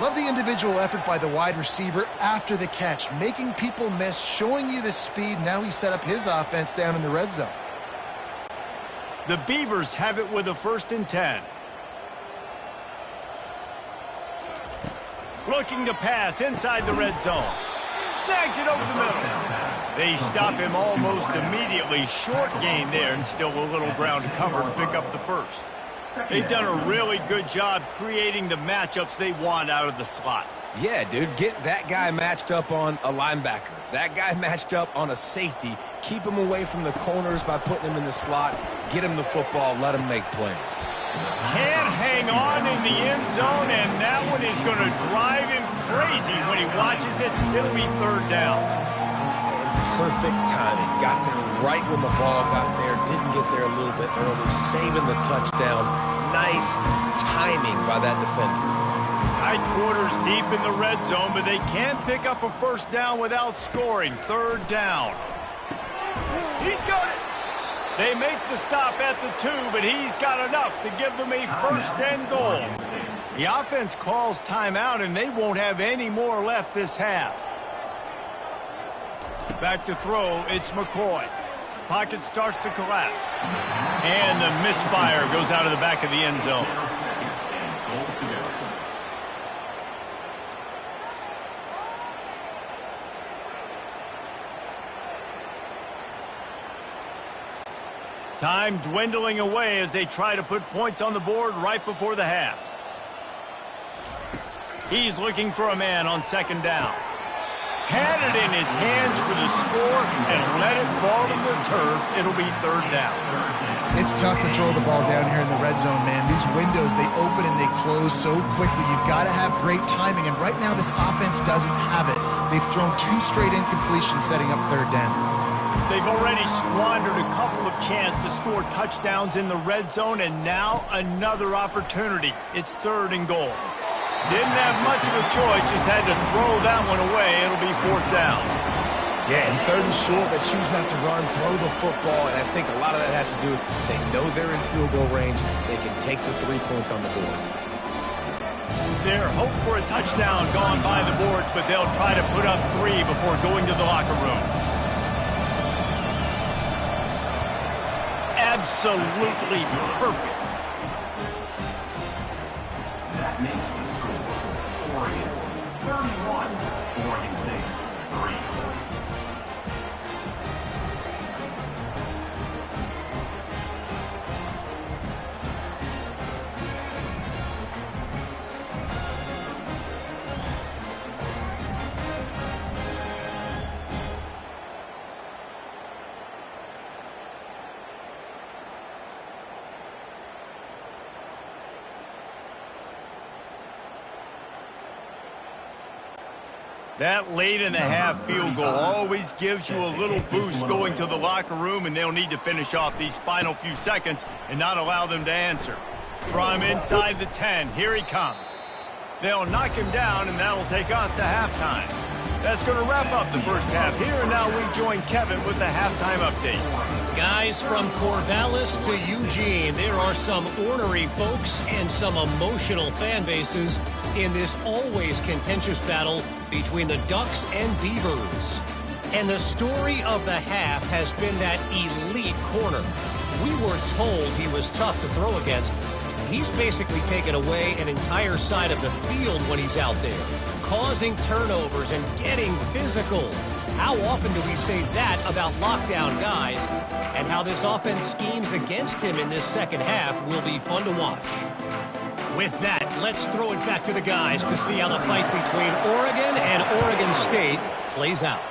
Love the individual effort by the wide receiver after the catch, making people miss, showing you the speed. Now he set up his offense down in the red zone. The Beavers have it with a 1st and 10. Looking to pass inside the red zone. Snags it over the middle. They stop him almost immediately. Short gain there and still a little ground to cover to pick up the 1st. They've done a really good job creating the matchups they want out of the slot. Yeah, dude, get that guy matched up on a linebacker. That guy matched up on a safety. Keep him away from the corners by putting him in the slot. Get him the football. Let him make plays. Can't hang on in the end zone, and that one is going to drive him crazy when he watches it. It'll be 3rd down. Perfect timing. Got there right when the ball got there. Didn't get there a little bit early. Saving the touchdown. Nice timing by that defender. Tight quarters deep in the red zone, but they can't pick up a 1st down without scoring. 3rd down. He's got it. They make the stop at the 2, but he's got enough to give them a 1st and goal. The offense calls timeout, and they won't have any more left this half. Back to throw, it's McCoy. Pocket starts to collapse. And the misfire goes out of the back of the end zone. Time dwindling away as they try to put points on the board right before the half. He's looking for a man on 2nd down. Had it in his hands for the score and let it fall to the turf. It'll be 3rd down. It's tough to throw the ball down here in the red zone, man. These windows, they open and they close so quickly. You've got to have great timing, and right now this offense doesn't have it. They've thrown 2 straight incompletions setting up 3rd down. They've already squandered a couple of chances to score touchdowns in the red zone, and now another opportunity. It's 3rd and goal. Didn't have much of a choice, just had to throw that one away. It'll be 4th down. Yeah, and 3rd and short, they choose not to run, throw the football, and I think a lot of that has to do with they know they're in field goal range. They can take the 3 points on the board. Their hope for a touchdown gone by the boards, but they'll try to put up 3 before going to the locker room. Absolutely perfect. That makes the score Oregon 31, Oregon State 3. That late in the half field goal always gives you a little boost going to the locker room, and they'll need to finish off these final few seconds and not allow them to answer. From inside the 10, here he comes. They'll knock him down, and that'll take us to halftime. That's going to wrap up the first half here, and now we join Kevin with the halftime update. Guys, from Corvallis to Eugene, there are some ornery folks and some emotional fan bases in this always contentious battle between the Ducks and Beavers. And the story of the half has been that elite corner. We were told he was tough to throw against. He's basically taken away an entire side of the field when he's out there, causing turnovers and getting physical. How often do we say that about lockdown guys? And how this offense schemes against him in this second half will be fun to watch. With that, let's throw it back to the guys to see how the fight between Oregon and Oregon State plays out.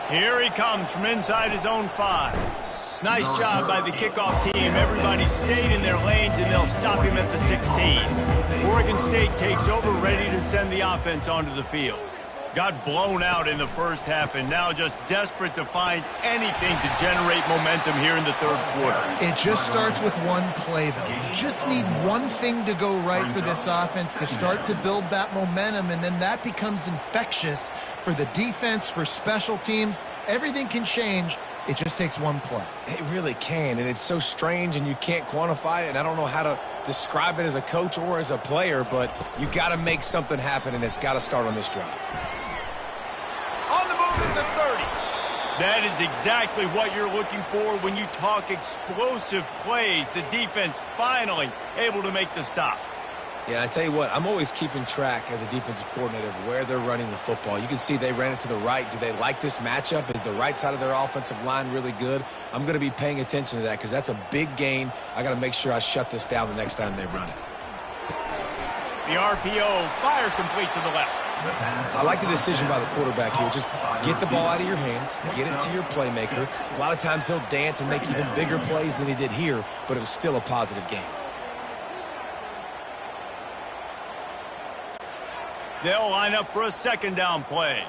Here he comes from inside his own 5. Nice job by the kickoff team. Everybody stayed in their lanes, and they'll stop him at the 16. Oregon State takes over, ready to send the offense onto the field. Got blown out in the first half, and now just desperate to find anything to generate momentum here in the third quarter. It just starts with one play, though. You just need one thing to go right for this offense to start to build that momentum, and then that becomes infectious for the defense, for special teams. Everything can change. It just takes one play. It really can, and it's so strange, and you can't quantify it, and I don't know how to describe it as a coach or as a player, but you got to make something happen, and it's got to start on this drive. On the move at the 30. That is exactly what you're looking for when you talk explosive plays. The defense finally able to make the stop. Yeah, I tell you what, I'm always keeping track as a defensive coordinator of where they're running the football. You can see they ran it to the right. Do they like this matchup? Is the right side of their offensive line really good? I'm going to be paying attention to that because that's a big gain. I got to make sure I shut this down the next time they run it. The RPO, fire complete to the left. I like the decision by the quarterback here. Just get the ball out of your hands, get it to your playmaker. A lot of times he'll dance and make even bigger plays than he did here, but it was still a positive game. They'll line up for a second down play.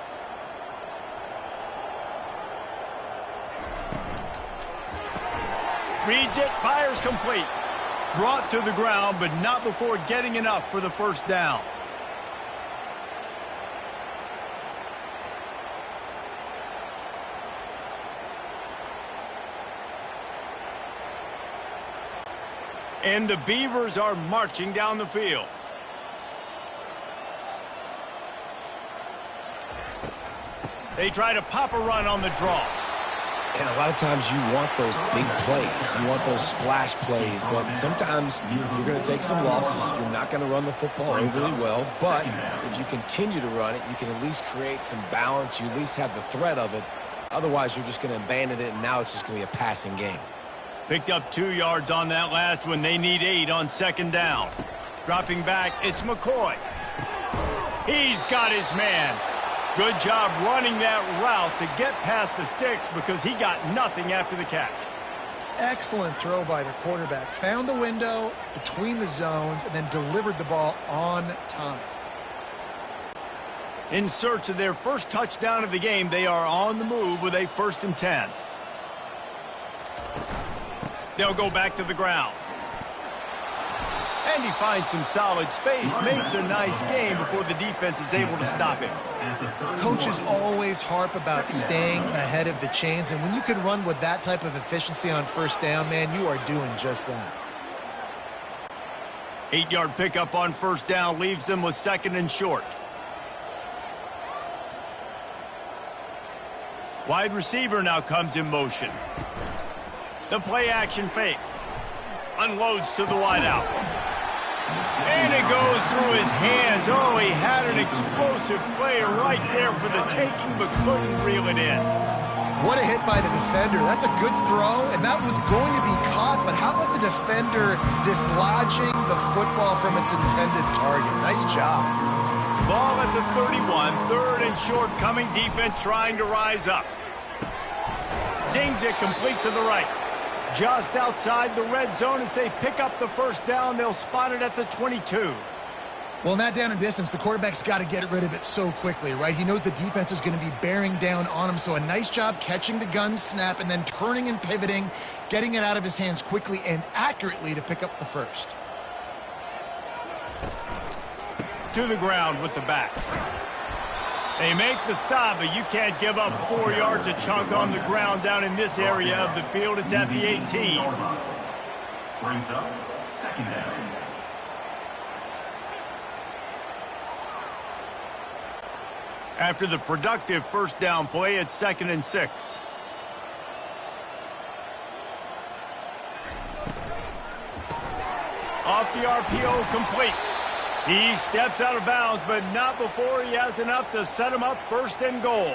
Reads it, fires complete. Brought to the ground, but not before getting enough for the first down. And the Beavers are marching down the field. They try to pop a run on the draw. And a lot of times you want those big plays. You want those splash plays. But sometimes you're going to take some losses. You're not going to run the football overly well. But if you continue to run it, you can at least create some balance. You at least have the threat of it. Otherwise, you're just going to abandon it, and now it's just going to be a passing game. Picked up 2 yards on that last one. They need 8 on second down. Dropping back, it's McCoy. He's got his man. Good job running that route to get past the sticks because he got nothing after the catch. Excellent throw by the quarterback. Found the window between the zones and then delivered the ball on time. In search of their first touchdown of the game, they are on the move with a 1st and 10. They'll go back to the ground. And he finds some solid space, makes a nice game before the defense is able to stop him. Coaches always harp about staying ahead of the chains, and when you can run with that type of efficiency on first down, man, you are doing just that. 8-yard pickup on first down leaves them with 2nd and short. Wide receiver now comes in motion. The play action fake. Unloads to the wideout. And it goes through his hands. Oh, he had an explosive play right there for the taking, but couldn't reel it in. What a hit by the defender. That's a good throw, and that was going to be caught, but how about the defender dislodging the football from its intended target? Nice job. Ball at the 31, 3rd and short coming. Defense trying to rise up. Zings it complete to the right. Just outside the red zone as they pick up the first down. They'll spot it at the 22. Well, in that down and distance, the quarterback's got to get rid of it so quickly, right? He knows the defense is going to be bearing down on him, so a nice job catching the gun snap and then turning and pivoting, getting it out of his hands quickly and accurately to pick up the first. To the ground with the back. They make the stop, but you can't give up 4 yards a chunk on the ground down in this area of the field. It's at the 18. Brings up 2nd down. After the productive first down play, it's 2nd and 6. Off the RPO, complete. He steps out of bounds, but not before he has enough to set him up 1st and goal.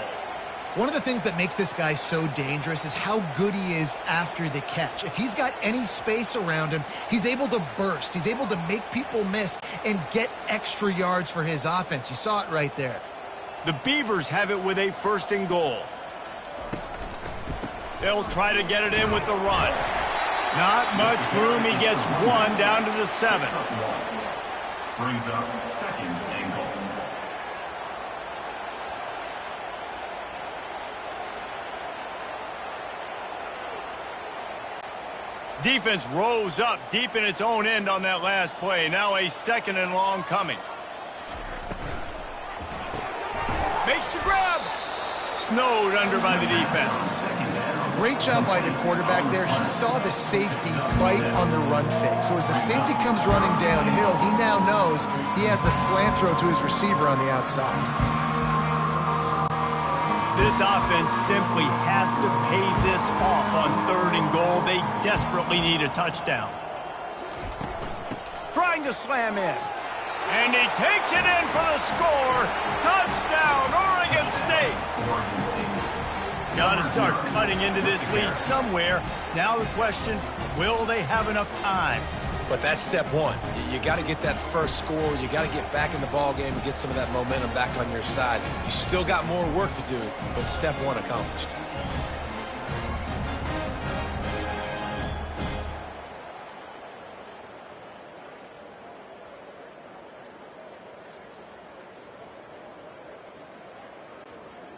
One of the things that makes this guy so dangerous is how good he is after the catch. If he's got any space around him, he's able to burst. He's able to make people miss and get extra yards for his offense. You saw it right there. The Beavers have it with a 1st and goal. They'll try to get it in with the run. Not much room. He gets one down to the 7. Brings up 2nd and goal. Defense rose up deep in its own end on that last play. Now a 2nd and long coming. Makes the grab. Snowed under by the defense. Great job by the quarterback there. He saw the safety bite on the run fake. So as the safety comes running downhill, he now knows he has the slant throw to his receiver on the outside. This offense simply has to pay this off on 3rd and goal. They desperately need a touchdown. Trying to slam in. And he takes it in for the score. Touchdown, Oregon State. Got to start cutting into this lead somewhere. Now the question, will they have enough time? But that's step one. You got to get that first score. You got to get back in the ball game and get some of that momentum back on your side. You still got more work to do, but step one accomplished.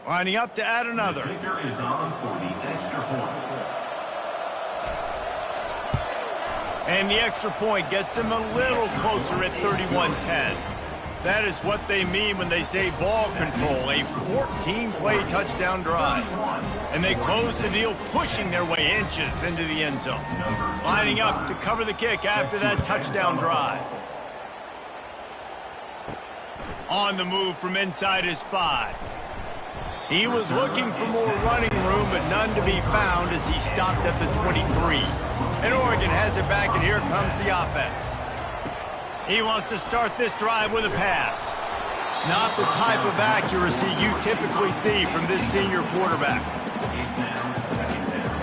Lining up to add another. The kicker is on for the extra point. And the extra point gets them a little closer at 31-10. That is what they mean when they say ball control, a 14-play touchdown drive. And they close the deal, pushing their way inches into the end zone. Lining up to cover the kick after that touchdown drive. On the move from inside his 5. He was looking for more running room, but none to be found as he stopped at the 23. And Oregon has it back, and here comes the offense. He wants to start this drive with a pass. Not the type of accuracy you typically see from this senior quarterback. He's now 2nd down.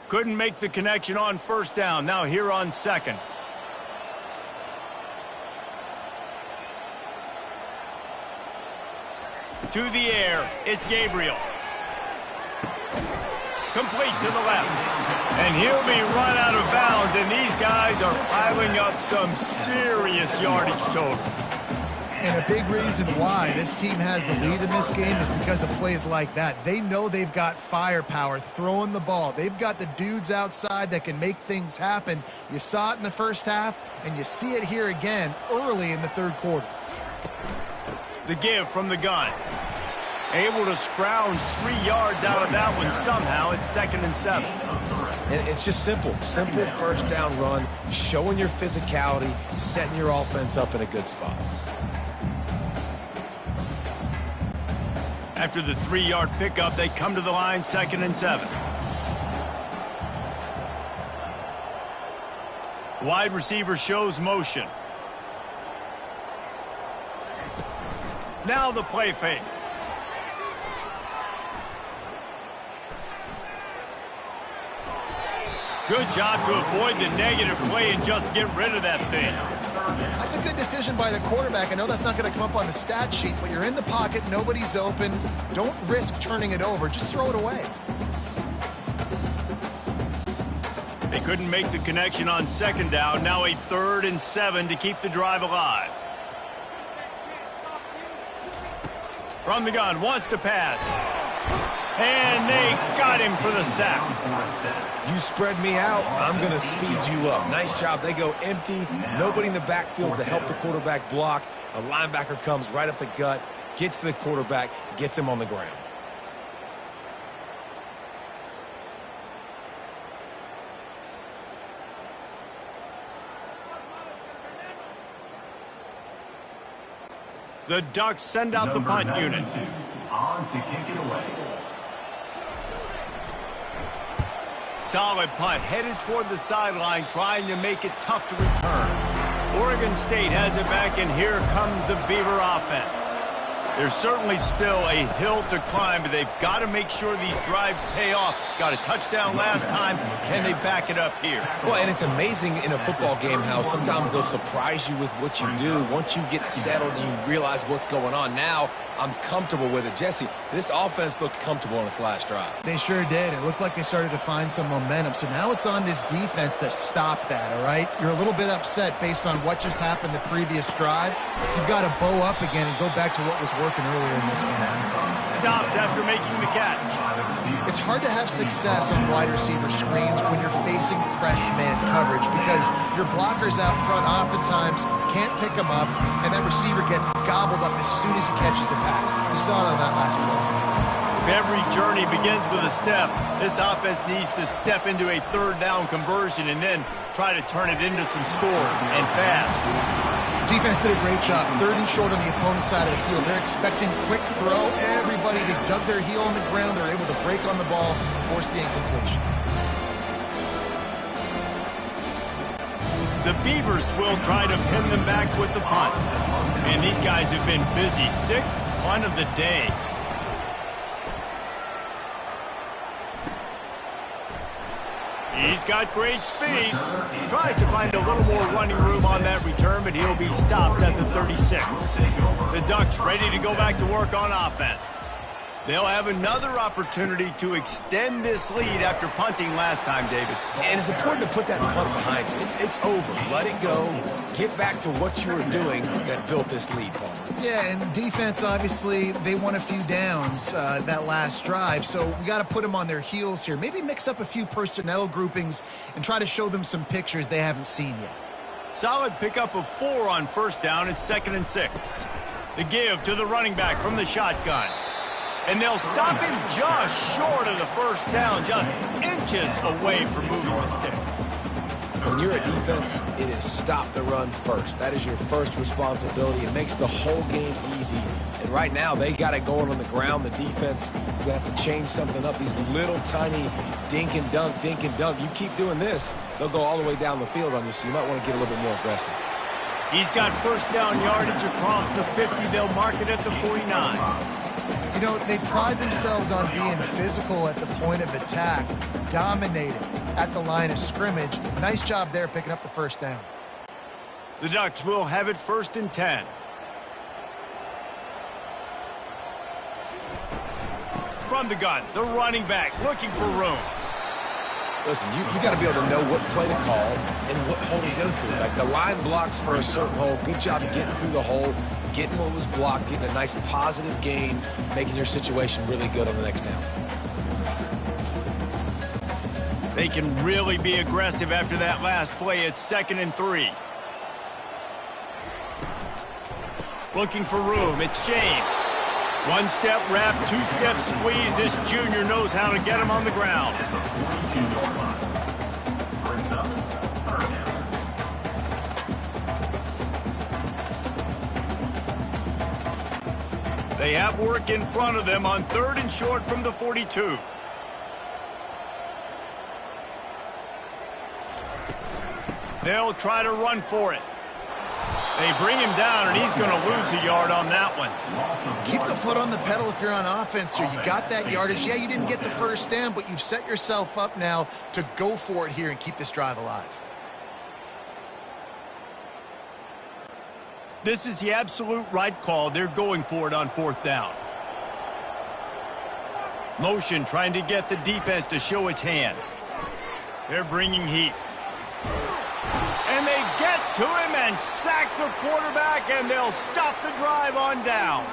Couldn't make the connection on 1st down. Now here on 2nd. To the air, it's Gabriel. Complete to the left. And he'll be run out of bounds, and these guys are piling up some serious yardage totals. And a big reason why this team has the lead in this game is because of plays like that. They know they've got firepower throwing the ball. They've got the dudes outside that can make things happen. You saw it in the first half, and you see it here again early in the 3rd quarter. The give from the gun. Able to scrounge 3 yards out of that one somehow. It's 2nd and 7. And it's just simple. Simple 1st down run, showing your physicality, setting your offense up in a good spot. After the 3-yard pickup, they come to the line, 2nd and 7. Wide receiver shows motion. Now the play fake. Good job to avoid the negative play and just get rid of that thing. That's a good decision by the quarterback. I know that's not going to come up on the stat sheet, but you're in the pocket, nobody's open. Don't risk turning it over. Just throw it away. They couldn't make the connection on 2nd down. Now a 3rd and 7 to keep the drive alive. From the gun, wants to pass. And they got him for the sack. You spread me out, I'm going to speed you up. Nice job. They go empty. Nobody in the backfield to help the quarterback block. A linebacker comes right up the gut, gets to the quarterback, gets him on the ground. The Ducks send out the punt unit. On to kick it away. Solid punt, headed toward the sideline, trying to make it tough to return. Oregon State has it back, and here comes the Beaver offense. There's certainly still a hill to climb, but they've got to make sure these drives pay off. Got a touchdown last time. Can they back it up here? Well, and it's amazing in a football game how sometimes they'll surprise you with what you do. Once you get settled, you realize what's going on. Now, I'm comfortable with it. Jesse, this offense looked comfortable on its last drive. They sure did. It looked like they started to find some momentum. So now it's on this defense to stop that, all right? You're a little bit upset based on what just happened the previous drive. You've got to bow up again and go back to what was working earlier in this game. Stopped after making the catch. It's hard to have success on wide receiver screens when you're facing press man coverage because your blockers out front oftentimes can't pick them up, and that receiver gets gobbled up as soon as he catches the pass. You saw it on that last play. If every journey begins with a step, this offense needs to step into a third down conversion and then try to turn it into some scores, and fast. Defense did a great job. 3rd and short on the opponent's side of the field. They're expecting quick throw. Everybody dug their heel on the ground. They're able to break on the ball, force the incompletion. The Beavers will try to pin them back with the punt. And these guys have been busy. 6th punt of the day. He's got great speed. Tries to find a little more running room on that return, but he'll be stopped at the 36. The Ducks ready to go back to work on offense. They'll have another opportunity to extend this lead after punting last time, David. And it's important to put that punt behind you. It's over. Let it go. Get back to what you were doing that built this lead, Paul. Yeah, and defense, obviously, they won a few downs that last drive, so we got to put them on their heels here. Maybe mix up a few personnel groupings and try to show them some pictures they haven't seen yet. Solid pickup of 4 on 1st down. It's 2nd and 6. The give to the running back from the shotgun. And they'll stop him just short of the 1st down, just inches away from moving the sticks. When you're a defense, it is stop the run first. That is your first responsibility. It makes the whole game easy. And right now, they got it going on the ground. The defense is going to have to change something up. These little tiny dink and dunk, dink and dunk. You keep doing this, they'll go all the way down the field on you, so you might want to get a little bit more aggressive. He's got 1st down yardage across the 50. They'll mark it at the 49. You know, they pride themselves on being physical at the point of attack, dominating at the line of scrimmage. Nice job there picking up the 1st down. The Ducks will have it 1st and 10. From the gun, the running back looking for room. Listen, you got to be able to know what play to call and what hole to go through. Like the line blocks for a certain hole. Good job getting through the hole, getting what was blocked, getting a nice positive gain, making your situation really good on the next down. They can really be aggressive after that last play. It's 2nd and 3. Looking for room. It's James. 1-step wrap, 2-step squeeze. This junior knows how to get him on the ground. They have work in front of them on 3rd and short from the 42. They'll try to run for it. They bring him down, and he's going to lose a yard on that one. Keep the foot on the pedal if you're on offense here. You got that yardage. Yeah, you didn't get the 1st down, but you've set yourself up now to go for it here and keep this drive alive. This is the absolute right call. They're going for it on 4th down. Motion trying to get the defense to show its hand. They're bringing heat. And they get to him and sack the quarterback, and they'll stop the drive on downs.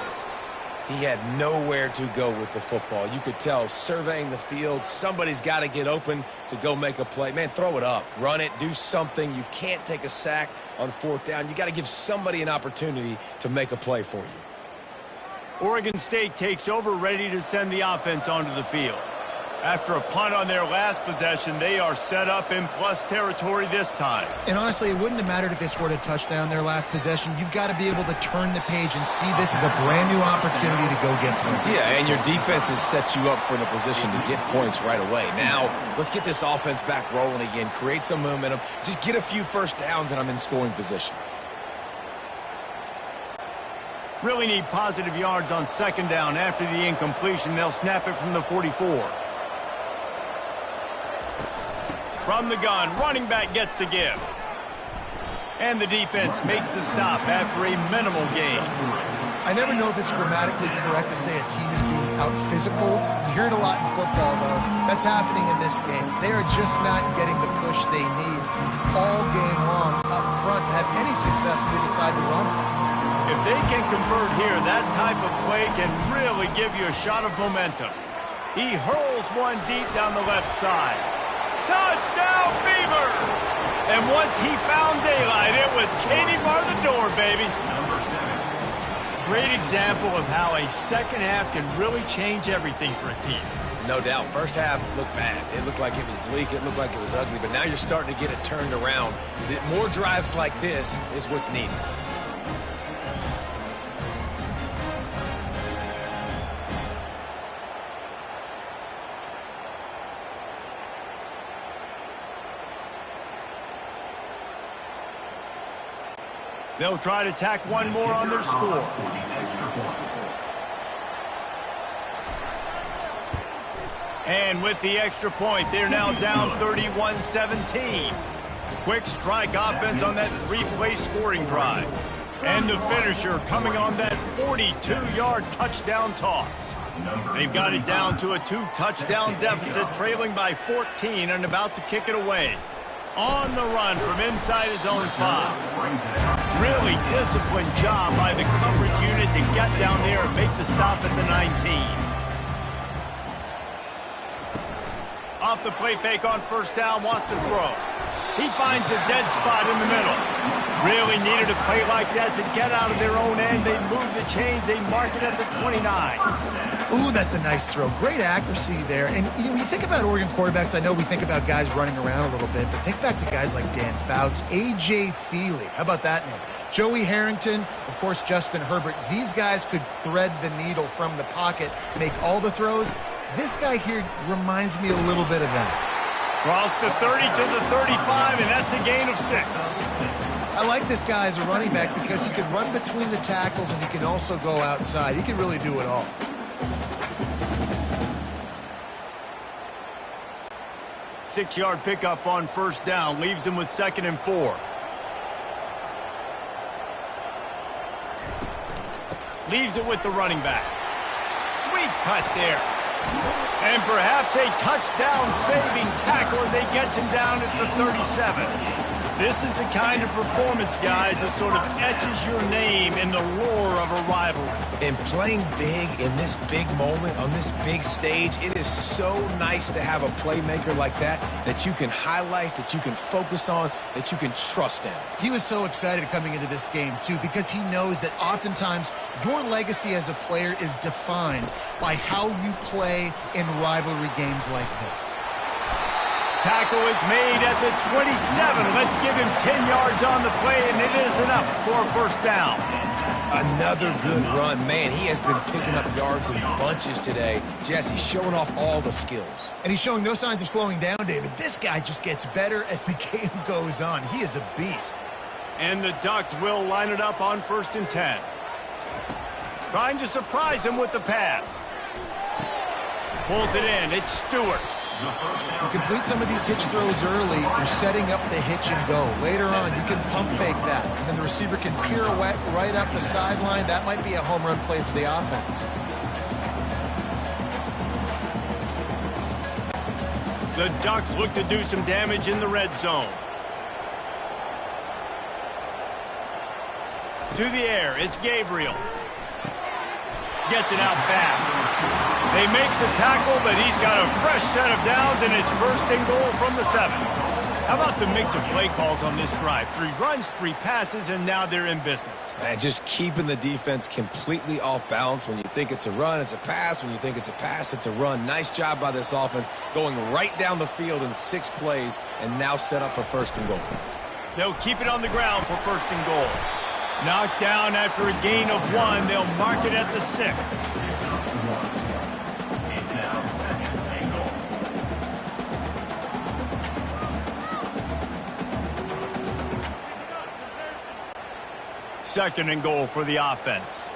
He had nowhere to go with the football. You could tell, surveying the field, somebody's got to get open to go make a play. Man, throw it up. Run it. Do something. You can't take a sack on 4th down. You got to give somebody an opportunity to make a play for you. Oregon State takes over, ready to send the offense onto the field. After a punt on their last possession, they are set up in plus territory this time. And honestly, it wouldn't have mattered if they scored a touchdown their last possession. You've got to be able to turn the page and see this as a brand new opportunity to go get points. Yeah, and your defense has set you up for the position to get points right away. Now, let's get this offense back rolling again, create some momentum, just get a few 1st downs, and I'm in scoring position. Really need positive yards on second down. After the incompletion, they'll snap it from the 44. From the gun, running back gets to give. And the defense makes the stop after a minimal gain. I never know if it's grammatically correct to say a team is being out-physicaled. You hear it a lot in football, though. That's happening in this game. They are just not getting the push they need all game long up front to have any success when they decide to run it. If they can convert here, that type of play can really give you a shot of momentum. He hurls one deep down the left side. Touchdown, Beavers! And once he found daylight, it was Katie bar the door, baby. Great example of how a second half can really change everything for a team. No doubt. First half looked bad. It looked like it was bleak. It looked like it was ugly. But now you're starting to get it turned around. More drives like this is what's needed. They'll try to tack one more on their score. And with the extra point, they're now down 31-17. Quick strike offense on that three-play scoring drive. And the finisher coming on that 42-yard touchdown toss. They've got it down to a 2-touchdown deficit, trailing by 14 and about to kick it away. On the run from inside his own 5. Really disciplined job by the coverage unit to get down there and make the stop at the 19. Off the play fake on first down, wants to throw. He finds a dead spot in the middle. Really needed a play like that to get out of their own end. They move the chains. They mark it at the 29. Ooh, that's a nice throw. Great accuracy there. And you think about Oregon quarterbacks, I know we think about guys running around a little bit, but think back to guys like Dan Fouts, A.J. Feely. How about that name? Joey Harrington, of course, Justin Herbert. These guys could thread the needle from the pocket, make all the throws. This guy here reminds me a little bit of that. Cross the 30 to the 35, and that's a gain of 6. I like this guy as a running back because he can run between the tackles and he can also go outside. He can really do it all. Six-yard pickup on first down leaves them with 2nd and 4. Leaves it with the running back. Sweet cut there. And perhaps a touchdown-saving tackle as they get him down at the 37. This is the kind of performance, guys, that sort of etches your name in the roar of a rivalry. And playing big in this big moment, on this big stage, it is so nice to have a playmaker like that you can highlight, that you can focus on, that you can trust in. He was so excited coming into this game, too, because he knows that oftentimes your legacy as a player is defined by how you play in rivalry games like this. Tackle is made at the 27. Let's give him 10 yards on the play, and it is enough for a first down. Another good run. Man, he has been picking up yards in bunches today. Jesse showing off all the skills. And he's showing no signs of slowing down, David. This guy just gets better as the game goes on. He is a beast. And the Ducks will line it up on 1st and 10. Trying to surprise him with the pass. Pulls it in. It's Stewart. You complete some of these hitch throws early, you're setting up the hitch and go. Later on, you can pump fake that, and the receiver can pirouette right up the sideline. That might be a home run play for the offense. The Ducks look to do some damage in the red zone. To the air, it's Gabriel. Gets it out fast. They make the tackle, but he's got a fresh set of downs, and it's 1st and goal from the 7. How about the mix of play calls on this drive? 3 runs, 3 passes, and now they're in business. And just keeping the defense completely off balance. When you think it's a run, it's a pass. When you think it's a pass, it's a run. Nice job by this offense, going right down the field in 6 plays, and now set up for 1st and goal. They'll keep it on the ground for 1st and goal. Knocked down after a gain of 1. They'll mark it at the 6. Second and goal for the offense.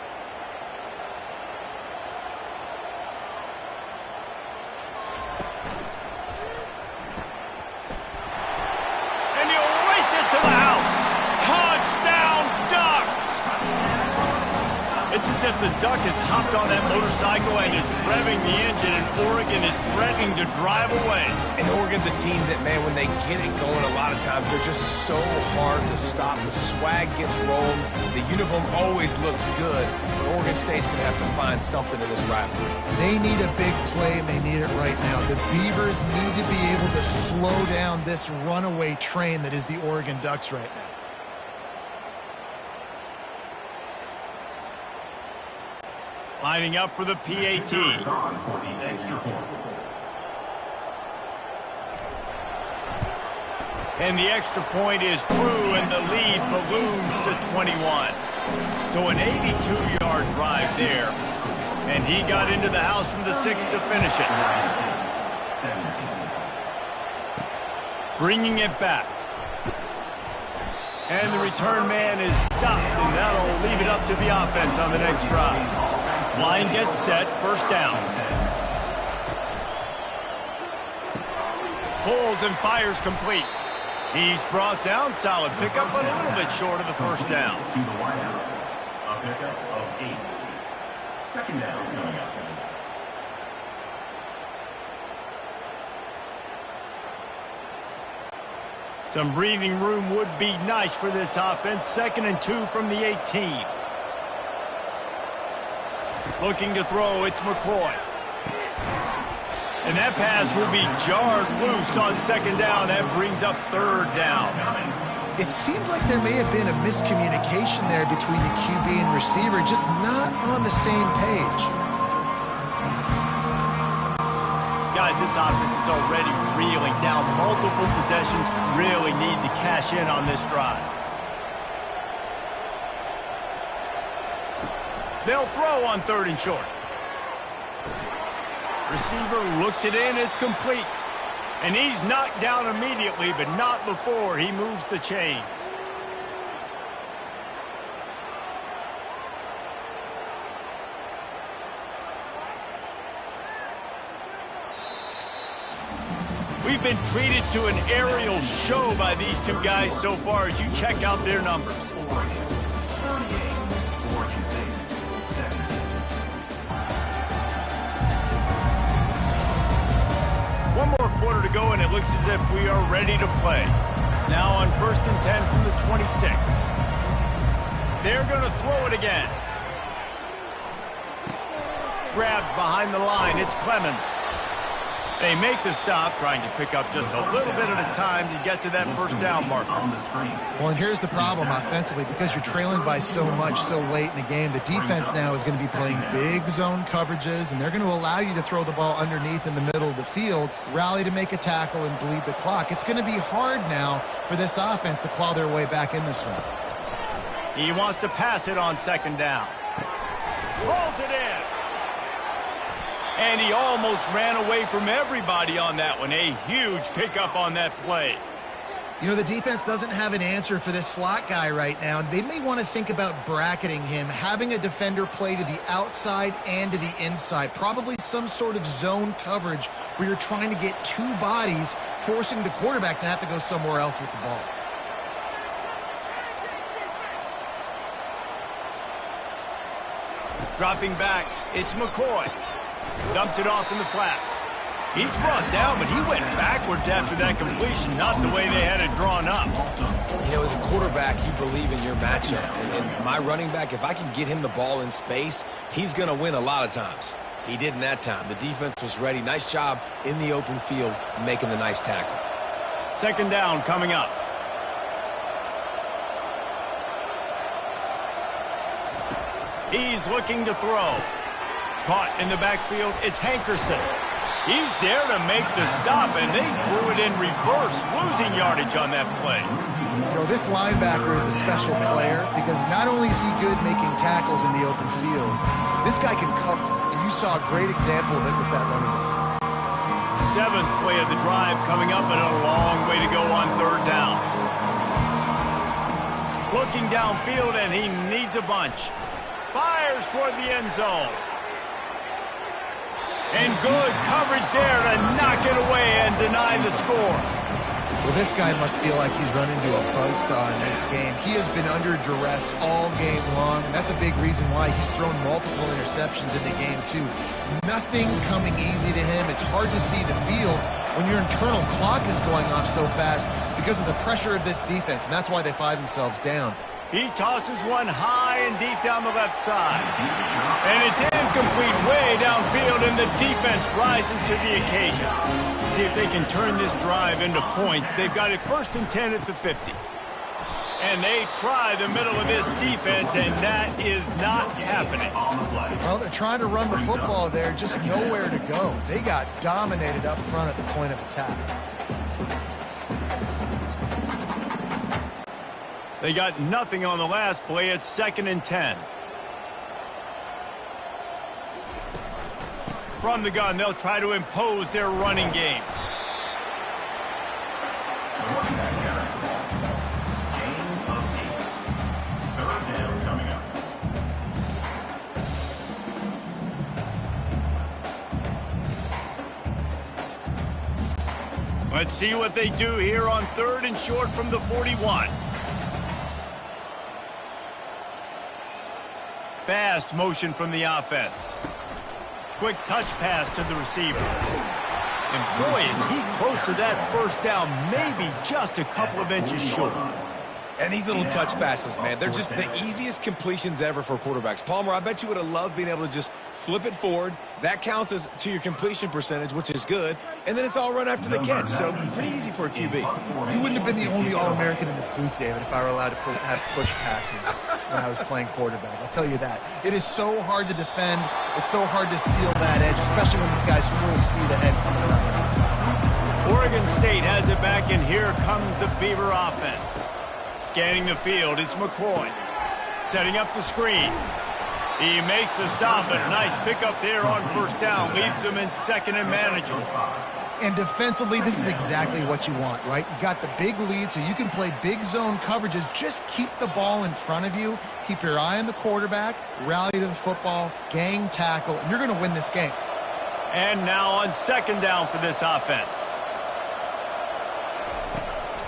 as if the Duck has hopped on that motorcycle and is revving the engine, and Oregon is threatening to drive away. And Oregon's a team that, man, when they get it going, a lot of times they're just so hard to stop. The swag gets rolled. The uniform always looks good. But Oregon State's going to have to find something in this rivalry. They need a big play, and they need it right now. The Beavers need to be able to slow down this runaway train that is the Oregon Ducks right now. Lining up for the PAT. On for the extra point. And the extra point is true, and the lead balloons to 21. So an 82-yard drive there. And he got into the house from the 6 to finish it. Bringing it back. And the return man is stopped, and that'll leave it up to the offense on the next drive. Line gets set, first down. Pulls and fires complete. He's brought down, solid pickup, but a little bit short of the first down. To the wideout, a pickup of 8. Second down coming up. Some breathing room would be nice for this offense. 2nd and 2 from the 18. Looking to throw, it's McCoy. And that pass will be jarred loose on 2nd down. That brings up 3rd down. It seemed like there may have been a miscommunication there between the QB and receiver, just not on the same page. Guys, this offense is already reeling down. Multiple possessions, really need to cash in on this drive. They'll throw on 3rd and short. Receiver looks it in, it's complete. And he's knocked down immediately, but not before he moves the chains. We've been treated to an aerial show by these two guys so far as you check out their numbers. One more quarter to go, and it looks as if we are ready to play. Now on 1st and 10 from the 26. They're going to throw it again. Grabbed behind the line, it's Clemens. They make the stop, trying to pick up just a little bit at a time to get to that first down marker. Well, and here's the problem offensively. Because you're trailing by so much so late in the game, the defense now is going to be playing big zone coverages, and they're going to allow you to throw the ball underneath in the middle of the field, rally to make a tackle, and bleed the clock. It's going to be hard now for this offense to claw their way back in this one. He wants to pass it on 2nd down. Pulls it in. And he almost ran away from everybody on that one. A huge pickup on that play. You know, the defense doesn't have an answer for this slot guy right now. They may want to think about bracketing him, having a defender play to the outside and to the inside. Probably some sort of zone coverage where you're trying to get 2 bodies, forcing the quarterback to have to go somewhere else with the ball. Dropping back, it's McCoy. Dumps it off in the flats. He's brought down, but he went backwards after that completion, not the way they had it drawn up. You know, as a quarterback, you believe in your matchup. And my running back, if I can get him the ball in space, he's going to win a lot of times. He didn't that time. The defense was ready. Nice job in the open field, making the nice tackle. 2nd down coming up. He's looking to throw. Caught in the backfield, it's Hankerson. He's there to make the stop, and they threw it in reverse, losing yardage on that play. You know, this linebacker is a special player because not only is he good making tackles in the open field, this guy can cover, and you saw a great example of it with that running back. 7th play of the drive coming up, and a long way to go on 3rd down. Looking downfield, and he needs a bunch. Fires toward the end zone. And good coverage there to knock it away and deny the score. Well, this guy must feel like he's run into a buzzsaw in this game. He has been under duress all game long, and that's a big reason why he's thrown multiple interceptions in the game, too. Nothing coming easy to him. It's hard to see the field when your internal clock is going off so fast because of the pressure of this defense, and that's why they find themselves down. He tosses one high and deep down the left side. And it's incomplete way downfield, and the defense rises to the occasion. See if they can turn this drive into points. They've got it 1st and 10 at the 50. And they try the middle of this defense, and that is not happening. Well, they're trying to run the football there, just nowhere to go. They got dominated up front at the point of attack. They got nothing on the last play. It's 2nd and 10. From the gun, they'll try to impose their running game. Let's see what they do here on 3rd and short from the 41. Fast motion from the offense. Quick touch pass to the receiver. And boy, is he close to that first down, maybe just a couple of inches short. And these little touch passes, man, they're just the easiest completions ever for quarterbacks. Palmer, I bet you would have loved being able to just flip it forward. That counts as to your completion percentage, which is good. And then it's all run after the catch, so pretty easy for a QB. You wouldn't have been the only All-American in this booth, David, if I were allowed to have push passes when I was playing quarterback. I'll tell you that. It is so hard to defend. It's so hard to seal that edge, especially when this guy's full speed ahead coming around the outside. Oregon State has it back, and here comes the Beaver offense. Scanning the field, it's McCoy. Setting up the screen. He makes the stop, and a nice pickup there on 1st down. Leaves them in 2nd and manageable. And defensively, this is exactly what you want, right? You got the big lead, so you can play big zone coverages. Just keep the ball in front of you. Keep your eye on the quarterback. Rally to the football. Gang tackle. And you're going to win this game. And now on 2nd down for this offense.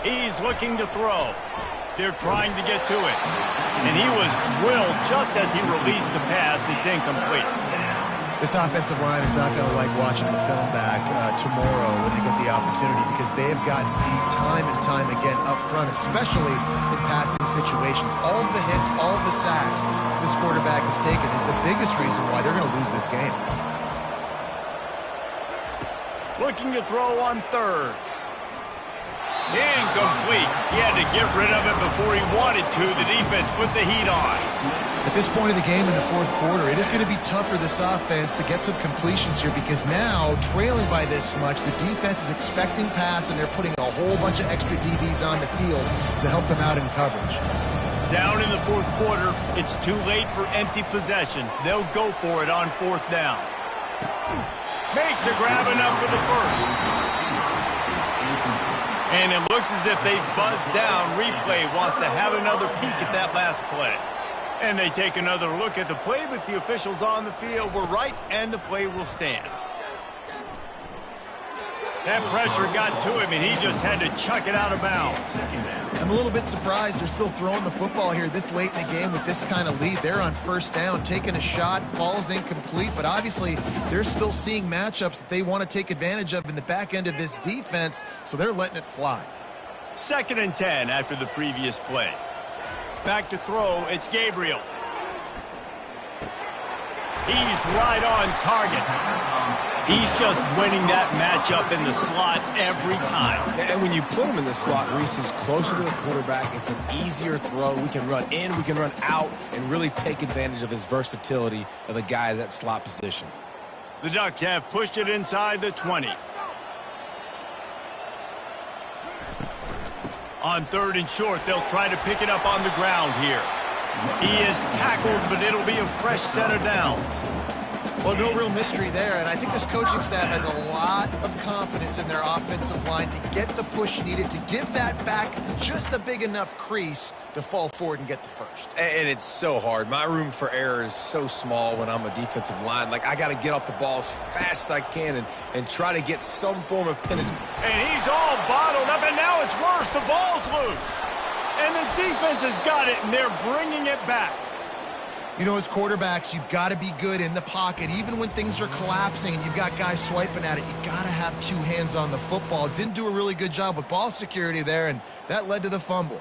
He's looking to throw. They're trying to get to it. And he was drilled just as he released the pass. It's incomplete. This offensive line is not going to like watching the film back tomorrow when they get the opportunity, because they have gotten beat time and time again up front, especially in passing situations. All of the hits, all of the sacks this quarterback has taken is the biggest reason why they're going to lose this game. Looking to throw on 3rd. Incomplete. He had to get rid of it before he wanted to. The defense put the heat on. At this point of the game in the 4th quarter, it is going to be tough for this offense to get some completions here, because now, trailing by this much, the defense is expecting pass, and they're putting a whole bunch of extra DBs on the field to help them out in coverage. Down in the 4th quarter, it's too late for empty possessions. They'll go for it on 4th down. Makes a grab enough for the 1st. And it looks as if they've buzzed down. Replay wants to have another peek at that last play. And they take another look at the play, but the officials on the field were right, and the play will stand. That pressure got to him, and he just had to chuck it out of bounds. I'm a little bit surprised they're still throwing the football here this late in the game with this kind of lead. They're on 1st down, taking a shot, falls incomplete, but obviously they're still seeing matchups that they want to take advantage of in the back end of this defense, so they're letting it fly. 2nd and 10 after the previous play. Back to throw, it's Gabriel. He's right on target. He's just winning that matchup in the slot every time. And when you put him in the slot, Reese is closer to the quarterback. It's an easier throw. We can run in, we can run out, and really take advantage of his versatility of the guy in that slot position. The Ducks have pushed it inside the 20. On 3rd and short, they'll try to pick it up on the ground here. He is tackled, but it'll be a fresh set of downs. Well, no real mystery there, and I think this coaching staff has a lot of confidence in their offensive line to get the push needed to give that back just a big enough crease to fall forward and get the first. And it's so hard. My room for error is so small when I'm a defensive line. Like, I got to get off the ball as fast as I can and try to get some form of penetration. And he's all bottled up, and now it's worse. The ball's loose. And the defense has got it, and they're bringing it back. You know, as quarterbacks, you've got to be good in the pocket. Even when things are collapsing and you've got guys swiping at it, you've got to have two hands on the football. Didn't do a really good job with ball security there, and that led to the fumble.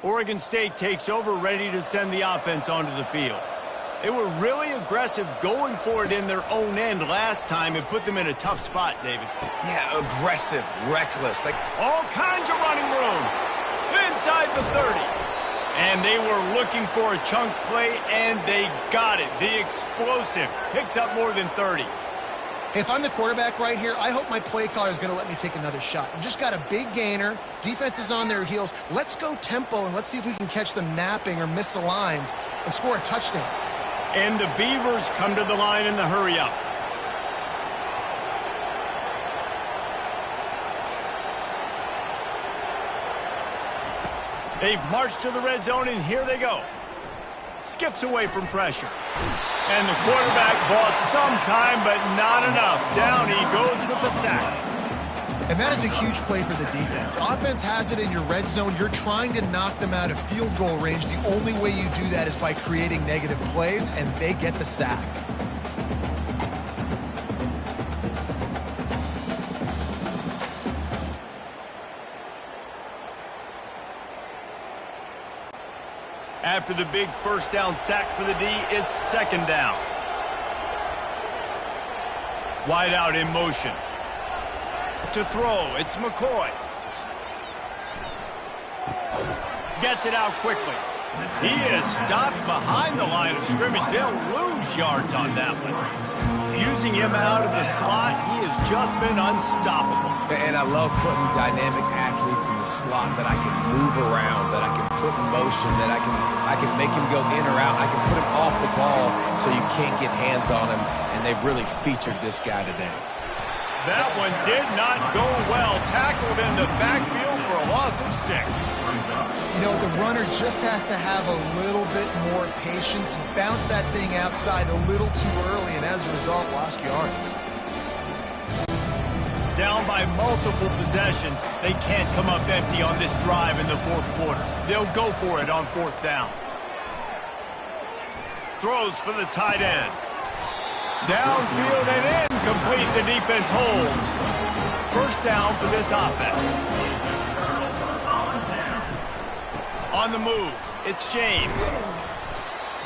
Oregon State takes over, ready to send the offense onto the field. They were really aggressive going for it in their own end last time. It put them in a tough spot, David. Yeah, aggressive, reckless. Like, all kinds of running room inside the 30. And they were looking for a chunk play, and they got it. The explosive picks up more than 30. If I'm the quarterback right here, I hope my play caller is going to let me take another shot. You just got a big gainer. Defense is on their heels. Let's go tempo, and let's see if we can catch them napping or misaligned and score a touchdown. And the Beavers come to the line in the hurry-up. They've marched to the red zone, and here they go. Skips away from pressure. And the quarterback bought some time, but not enough. Down he goes with the sack. And that is a huge play for the defense. Offense has it in your red zone. You're trying to knock them out of field goal range. The only way you do that is by creating negative plays, and they get the sack. After the big first down sack for the D, it's second down. Wide out in motion. To throw, it's McCoy. Gets it out quickly. He is stopped behind the line of scrimmage. They'll lose yards on that one. Using him out of the slot, he has just been unstoppable. And I love putting dynamic athletes in the slot that I can move around, that I can put in motion, that I can make him go in or out. I can put him off the ball so you can't get hands on him, and they've really featured this guy today. That one did not go well. Tackled in the backfield for a loss of 6. You know, the runner just has to have a little bit more patience. He bounced that thing outside a little too early, and as a result, lost yards. Down by multiple possessions, they can't come up empty on this drive in the fourth quarter. They'll go for it on fourth down. Throws for the tight end. Downfield and incomplete. The defense holds. First down for this offense. On the move, it's James.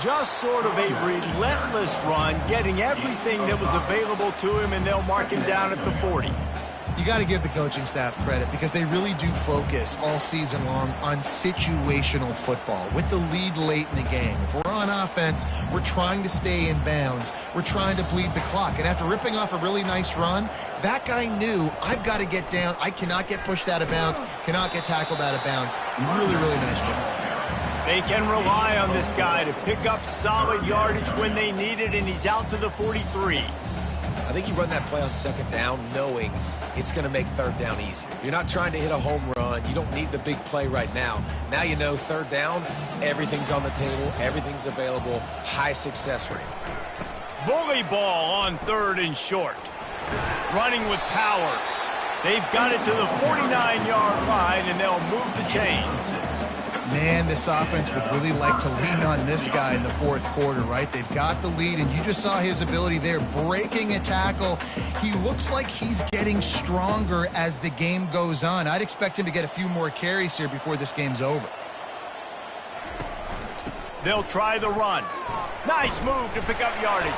Just sort of a relentless run, getting everything that was available to him, and they'll mark him down at the 40. You got to give the coaching staff credit because they really do focus all season long on situational football with the lead late in the game. If we're on offense, we're trying to stay in bounds. We're trying to bleed the clock. And after ripping off a really nice run, that guy knew, I've got to get down. I cannot get pushed out of bounds, cannot get tackled out of bounds. Really, really nice job. They can rely on this guy to pick up solid yardage when they need it, and he's out to the 43. I think you run that play on second down knowing it's going to make third down easier. You're not trying to hit a home run. You don't need the big play right now. Now you know third down, everything's on the table, everything's available, high success rate. Bully ball on third and short. Running with power. They've got it to the 49-yard line, and they'll move the chains. Man, this offense would really like to lean on this guy in the fourth quarter, right? They've got the lead, and you just saw his ability there, breaking a tackle. He looks like he's getting stronger as the game goes on. I'd expect him to get a few more carries here before this game's over. They'll try the run. Nice move to pick up yardage.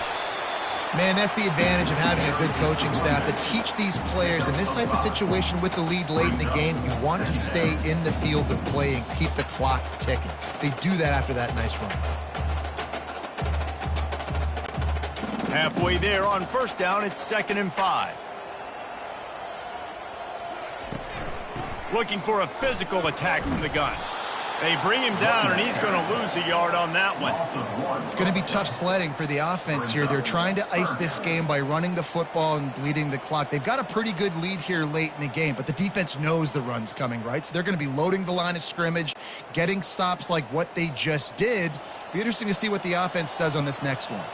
Man, that's the advantage of having a good coaching staff to teach these players in this type of situation with the lead late in the game. You want to stay in the field of play and keep the clock ticking. They do that after that nice run. Halfway there on first down, it's 2nd and 5. looking for a physical attack from the gun. They bring him down, and he's going to lose a yard on that one. It's going to be tough sledding for the offense here. They're trying to ice this game by running the football and bleeding the clock. They've got a pretty good lead here late in the game, but the defense knows the run's coming, right? So they're going to be loading the line of scrimmage, getting stops like what they just did. Be interesting to see what the offense does on this next one.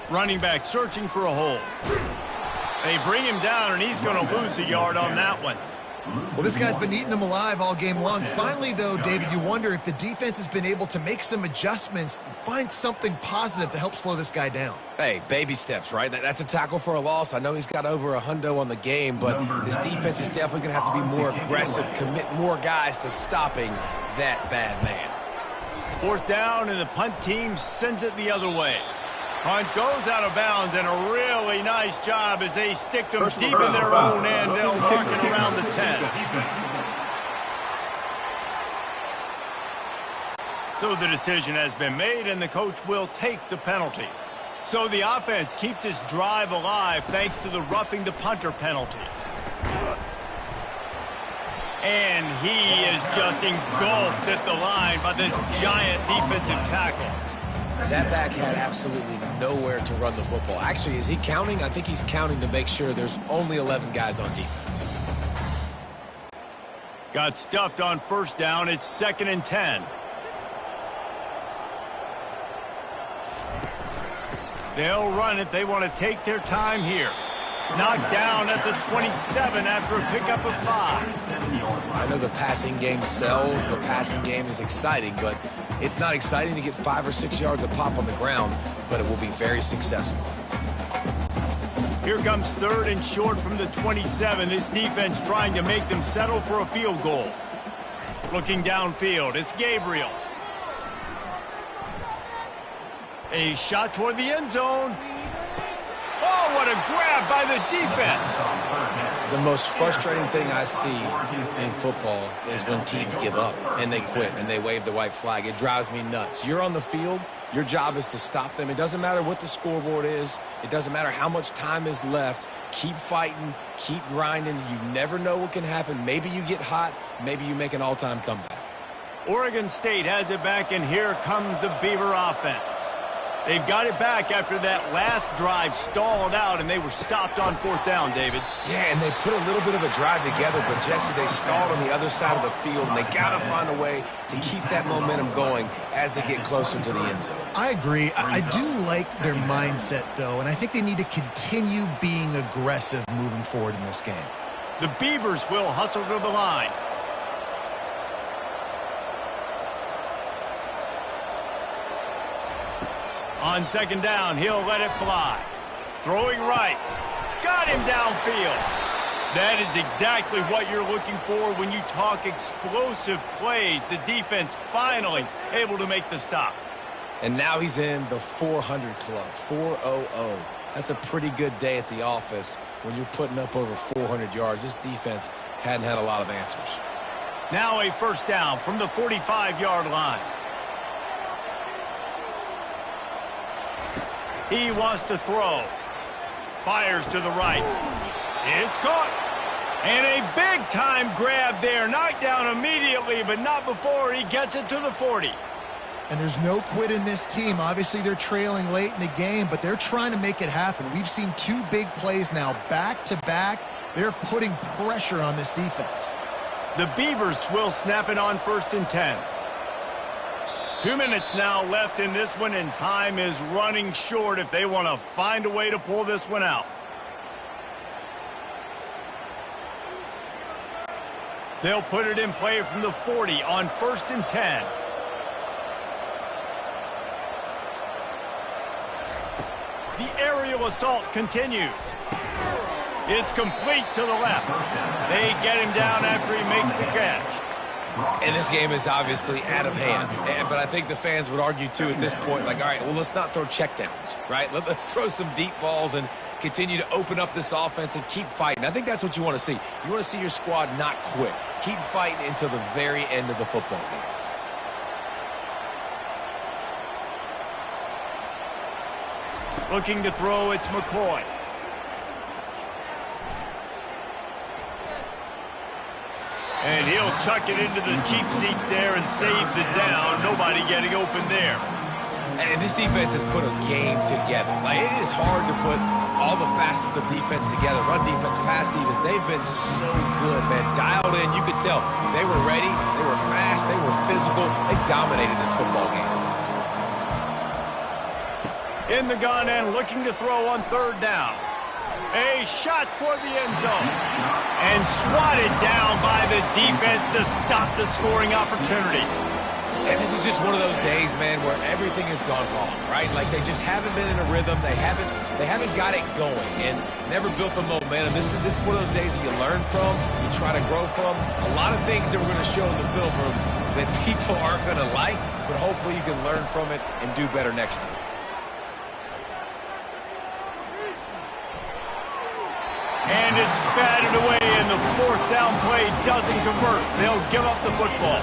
Running back searching for a hole. They bring him down, and he's going to lose a yard on that one. Well, this guy's been eating them alive all game long. Finally, though, David, you wonder if the defense has been able to make some adjustments and find something positive to help slow this guy down. Hey, baby steps, right? That's a tackle for a loss. I know he's got over $100 on the game, but this defense is definitely going to have to be more aggressive, commit more guys to stopping that bad man. 4th down, and the punt team sends it the other way. Punt goes out of bounds, and a really nice job as they stick them deep in their own end. They'll mark it around the 10. So the decision has been made, and the coach will take the penalty. So the offense keeps this drive alive thanks to the roughing the punter penalty. And he is just engulfed at the line by this giant defensive tackle. That back had absolutely nowhere to run the football. Actually, is he counting? I think he's counting to make sure there's only 11 guys on defense. Got stuffed on 1st down. It's 2nd and 10. They'll run it. They want to take their time here. Knocked down at the 27 after a pickup of 5. I know the passing game sells. The passing game is exciting, but it's not exciting to get 5 or 6 yards a pop on the ground, but it will be very successful. Here comes 3rd and short from the 27. This defense trying to make them settle for a field goal. Looking downfield, it's Gabriel. A shot toward the end zone. Oh, what a grab by the defense. The most frustrating thing I see in football is when teams give up and they quit and they wave the white flag. It drives me nuts. You're on the field. Your job is to stop them. It doesn't matter what the scoreboard is. It doesn't matter how much time is left. Keep fighting. Keep grinding. You never know what can happen. Maybe you get hot. Maybe you make an all-time comeback. Oregon State has it back, and here comes the Beaver offense. They've got it back after that last drive stalled out, and they were stopped on 4th down, David. Yeah, and they put a little bit of a drive together, but, Jesse, they stalled on the other side of the field, and they got to find a way to keep that momentum going as they get closer to the end zone. I agree. I do like their mindset, though, and I think they need to continue being aggressive moving forward in this game. The Beavers will hustle to the line. On 2nd down, he'll let it fly. Throwing right. Got him downfield. That is exactly what you're looking for when you talk explosive plays. The defense finally able to make the stop. And now he's in the 400 club, 400. That's a pretty good day at the office when you're putting up over 400 yards. This defense hadn't had a lot of answers. Now a 1st down from the 45-yard line. He wants to throw. Fires to the right. It's caught. And a big-time grab there. Knocked down immediately, but not before he gets it to the 40. And there's no quit in this team. Obviously, they're trailing late in the game, but they're trying to make it happen. We've seen 2 big plays now, back-to-back. They're putting pressure on this defense. The Beavers will snap it on 1st and 10. 2 minutes now left in this one, and time is running short if they want to find a way to pull this one out. They'll put it in play from the 40 on 1st and 10. The aerial assault continues. It's complete to the left. They get him down after he makes the catch. And this game is obviously out of hand. But I think the fans would argue, too, at this point, like, all right, well, let's not throw checkdowns, right? Let's throw some deep balls and continue to open up this offense and keep fighting. I think that's what you want to see. You want to see your squad not quit. Keep fighting until the very end of the football game. Looking to throw, it's McCoy. And he'll chuck it into the cheap seats there and save the down. Nobody getting open there. And this defense has put a game together. Like, it is hard to put all the facets of defense together. Run defense, pass defense. They've been so good, man. Dialed in. You could tell they were ready. They were fast. They were physical. They dominated this football game. In the gun and looking to throw on third down. A shot toward the end zone. And swatted down by the defense to stop the scoring opportunity. And this is just one of those days, man, where everything has gone wrong, right? Like, they just haven't been in a rhythm. They haven't got it going and never built the momentum. This is one of those days that you learn from, you try to grow from. A lot of things that we're going to show in the film room that people aren't going to like, but hopefully you can learn from it and do better next time. And it's batted away, and the fourth down play doesn't convert. They'll give up the football.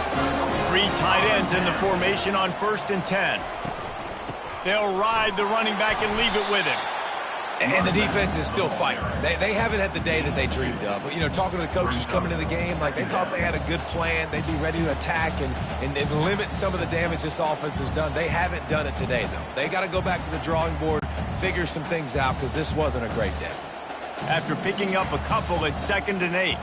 3 tight ends in the formation on 1st and 10. They'll ride the running back and leave it with him. And the defense is still fighting. They haven't had the day that they dreamed of. But, you know, talking to the coaches coming into the game, like, they thought they had a good plan. They'd be ready to attack and limit some of the damage this offense has done. They haven't done it today, though. They got to go back to the drawing board, figure some things out, because this wasn't a great day. After picking up a couple at 2nd and 8.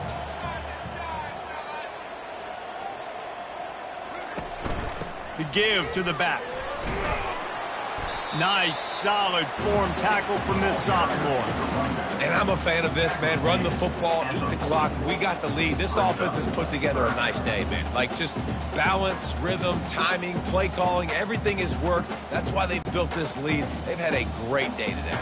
The give to the back. Nice, solid form tackle from this sophomore. And I'm a fan of this, man. Run the football, eat the clock. We got the lead. This offense has put together a nice day, man. Like, just balance, rhythm, timing, play calling, everything has worked. That's why they've built this lead. They've had a great day today.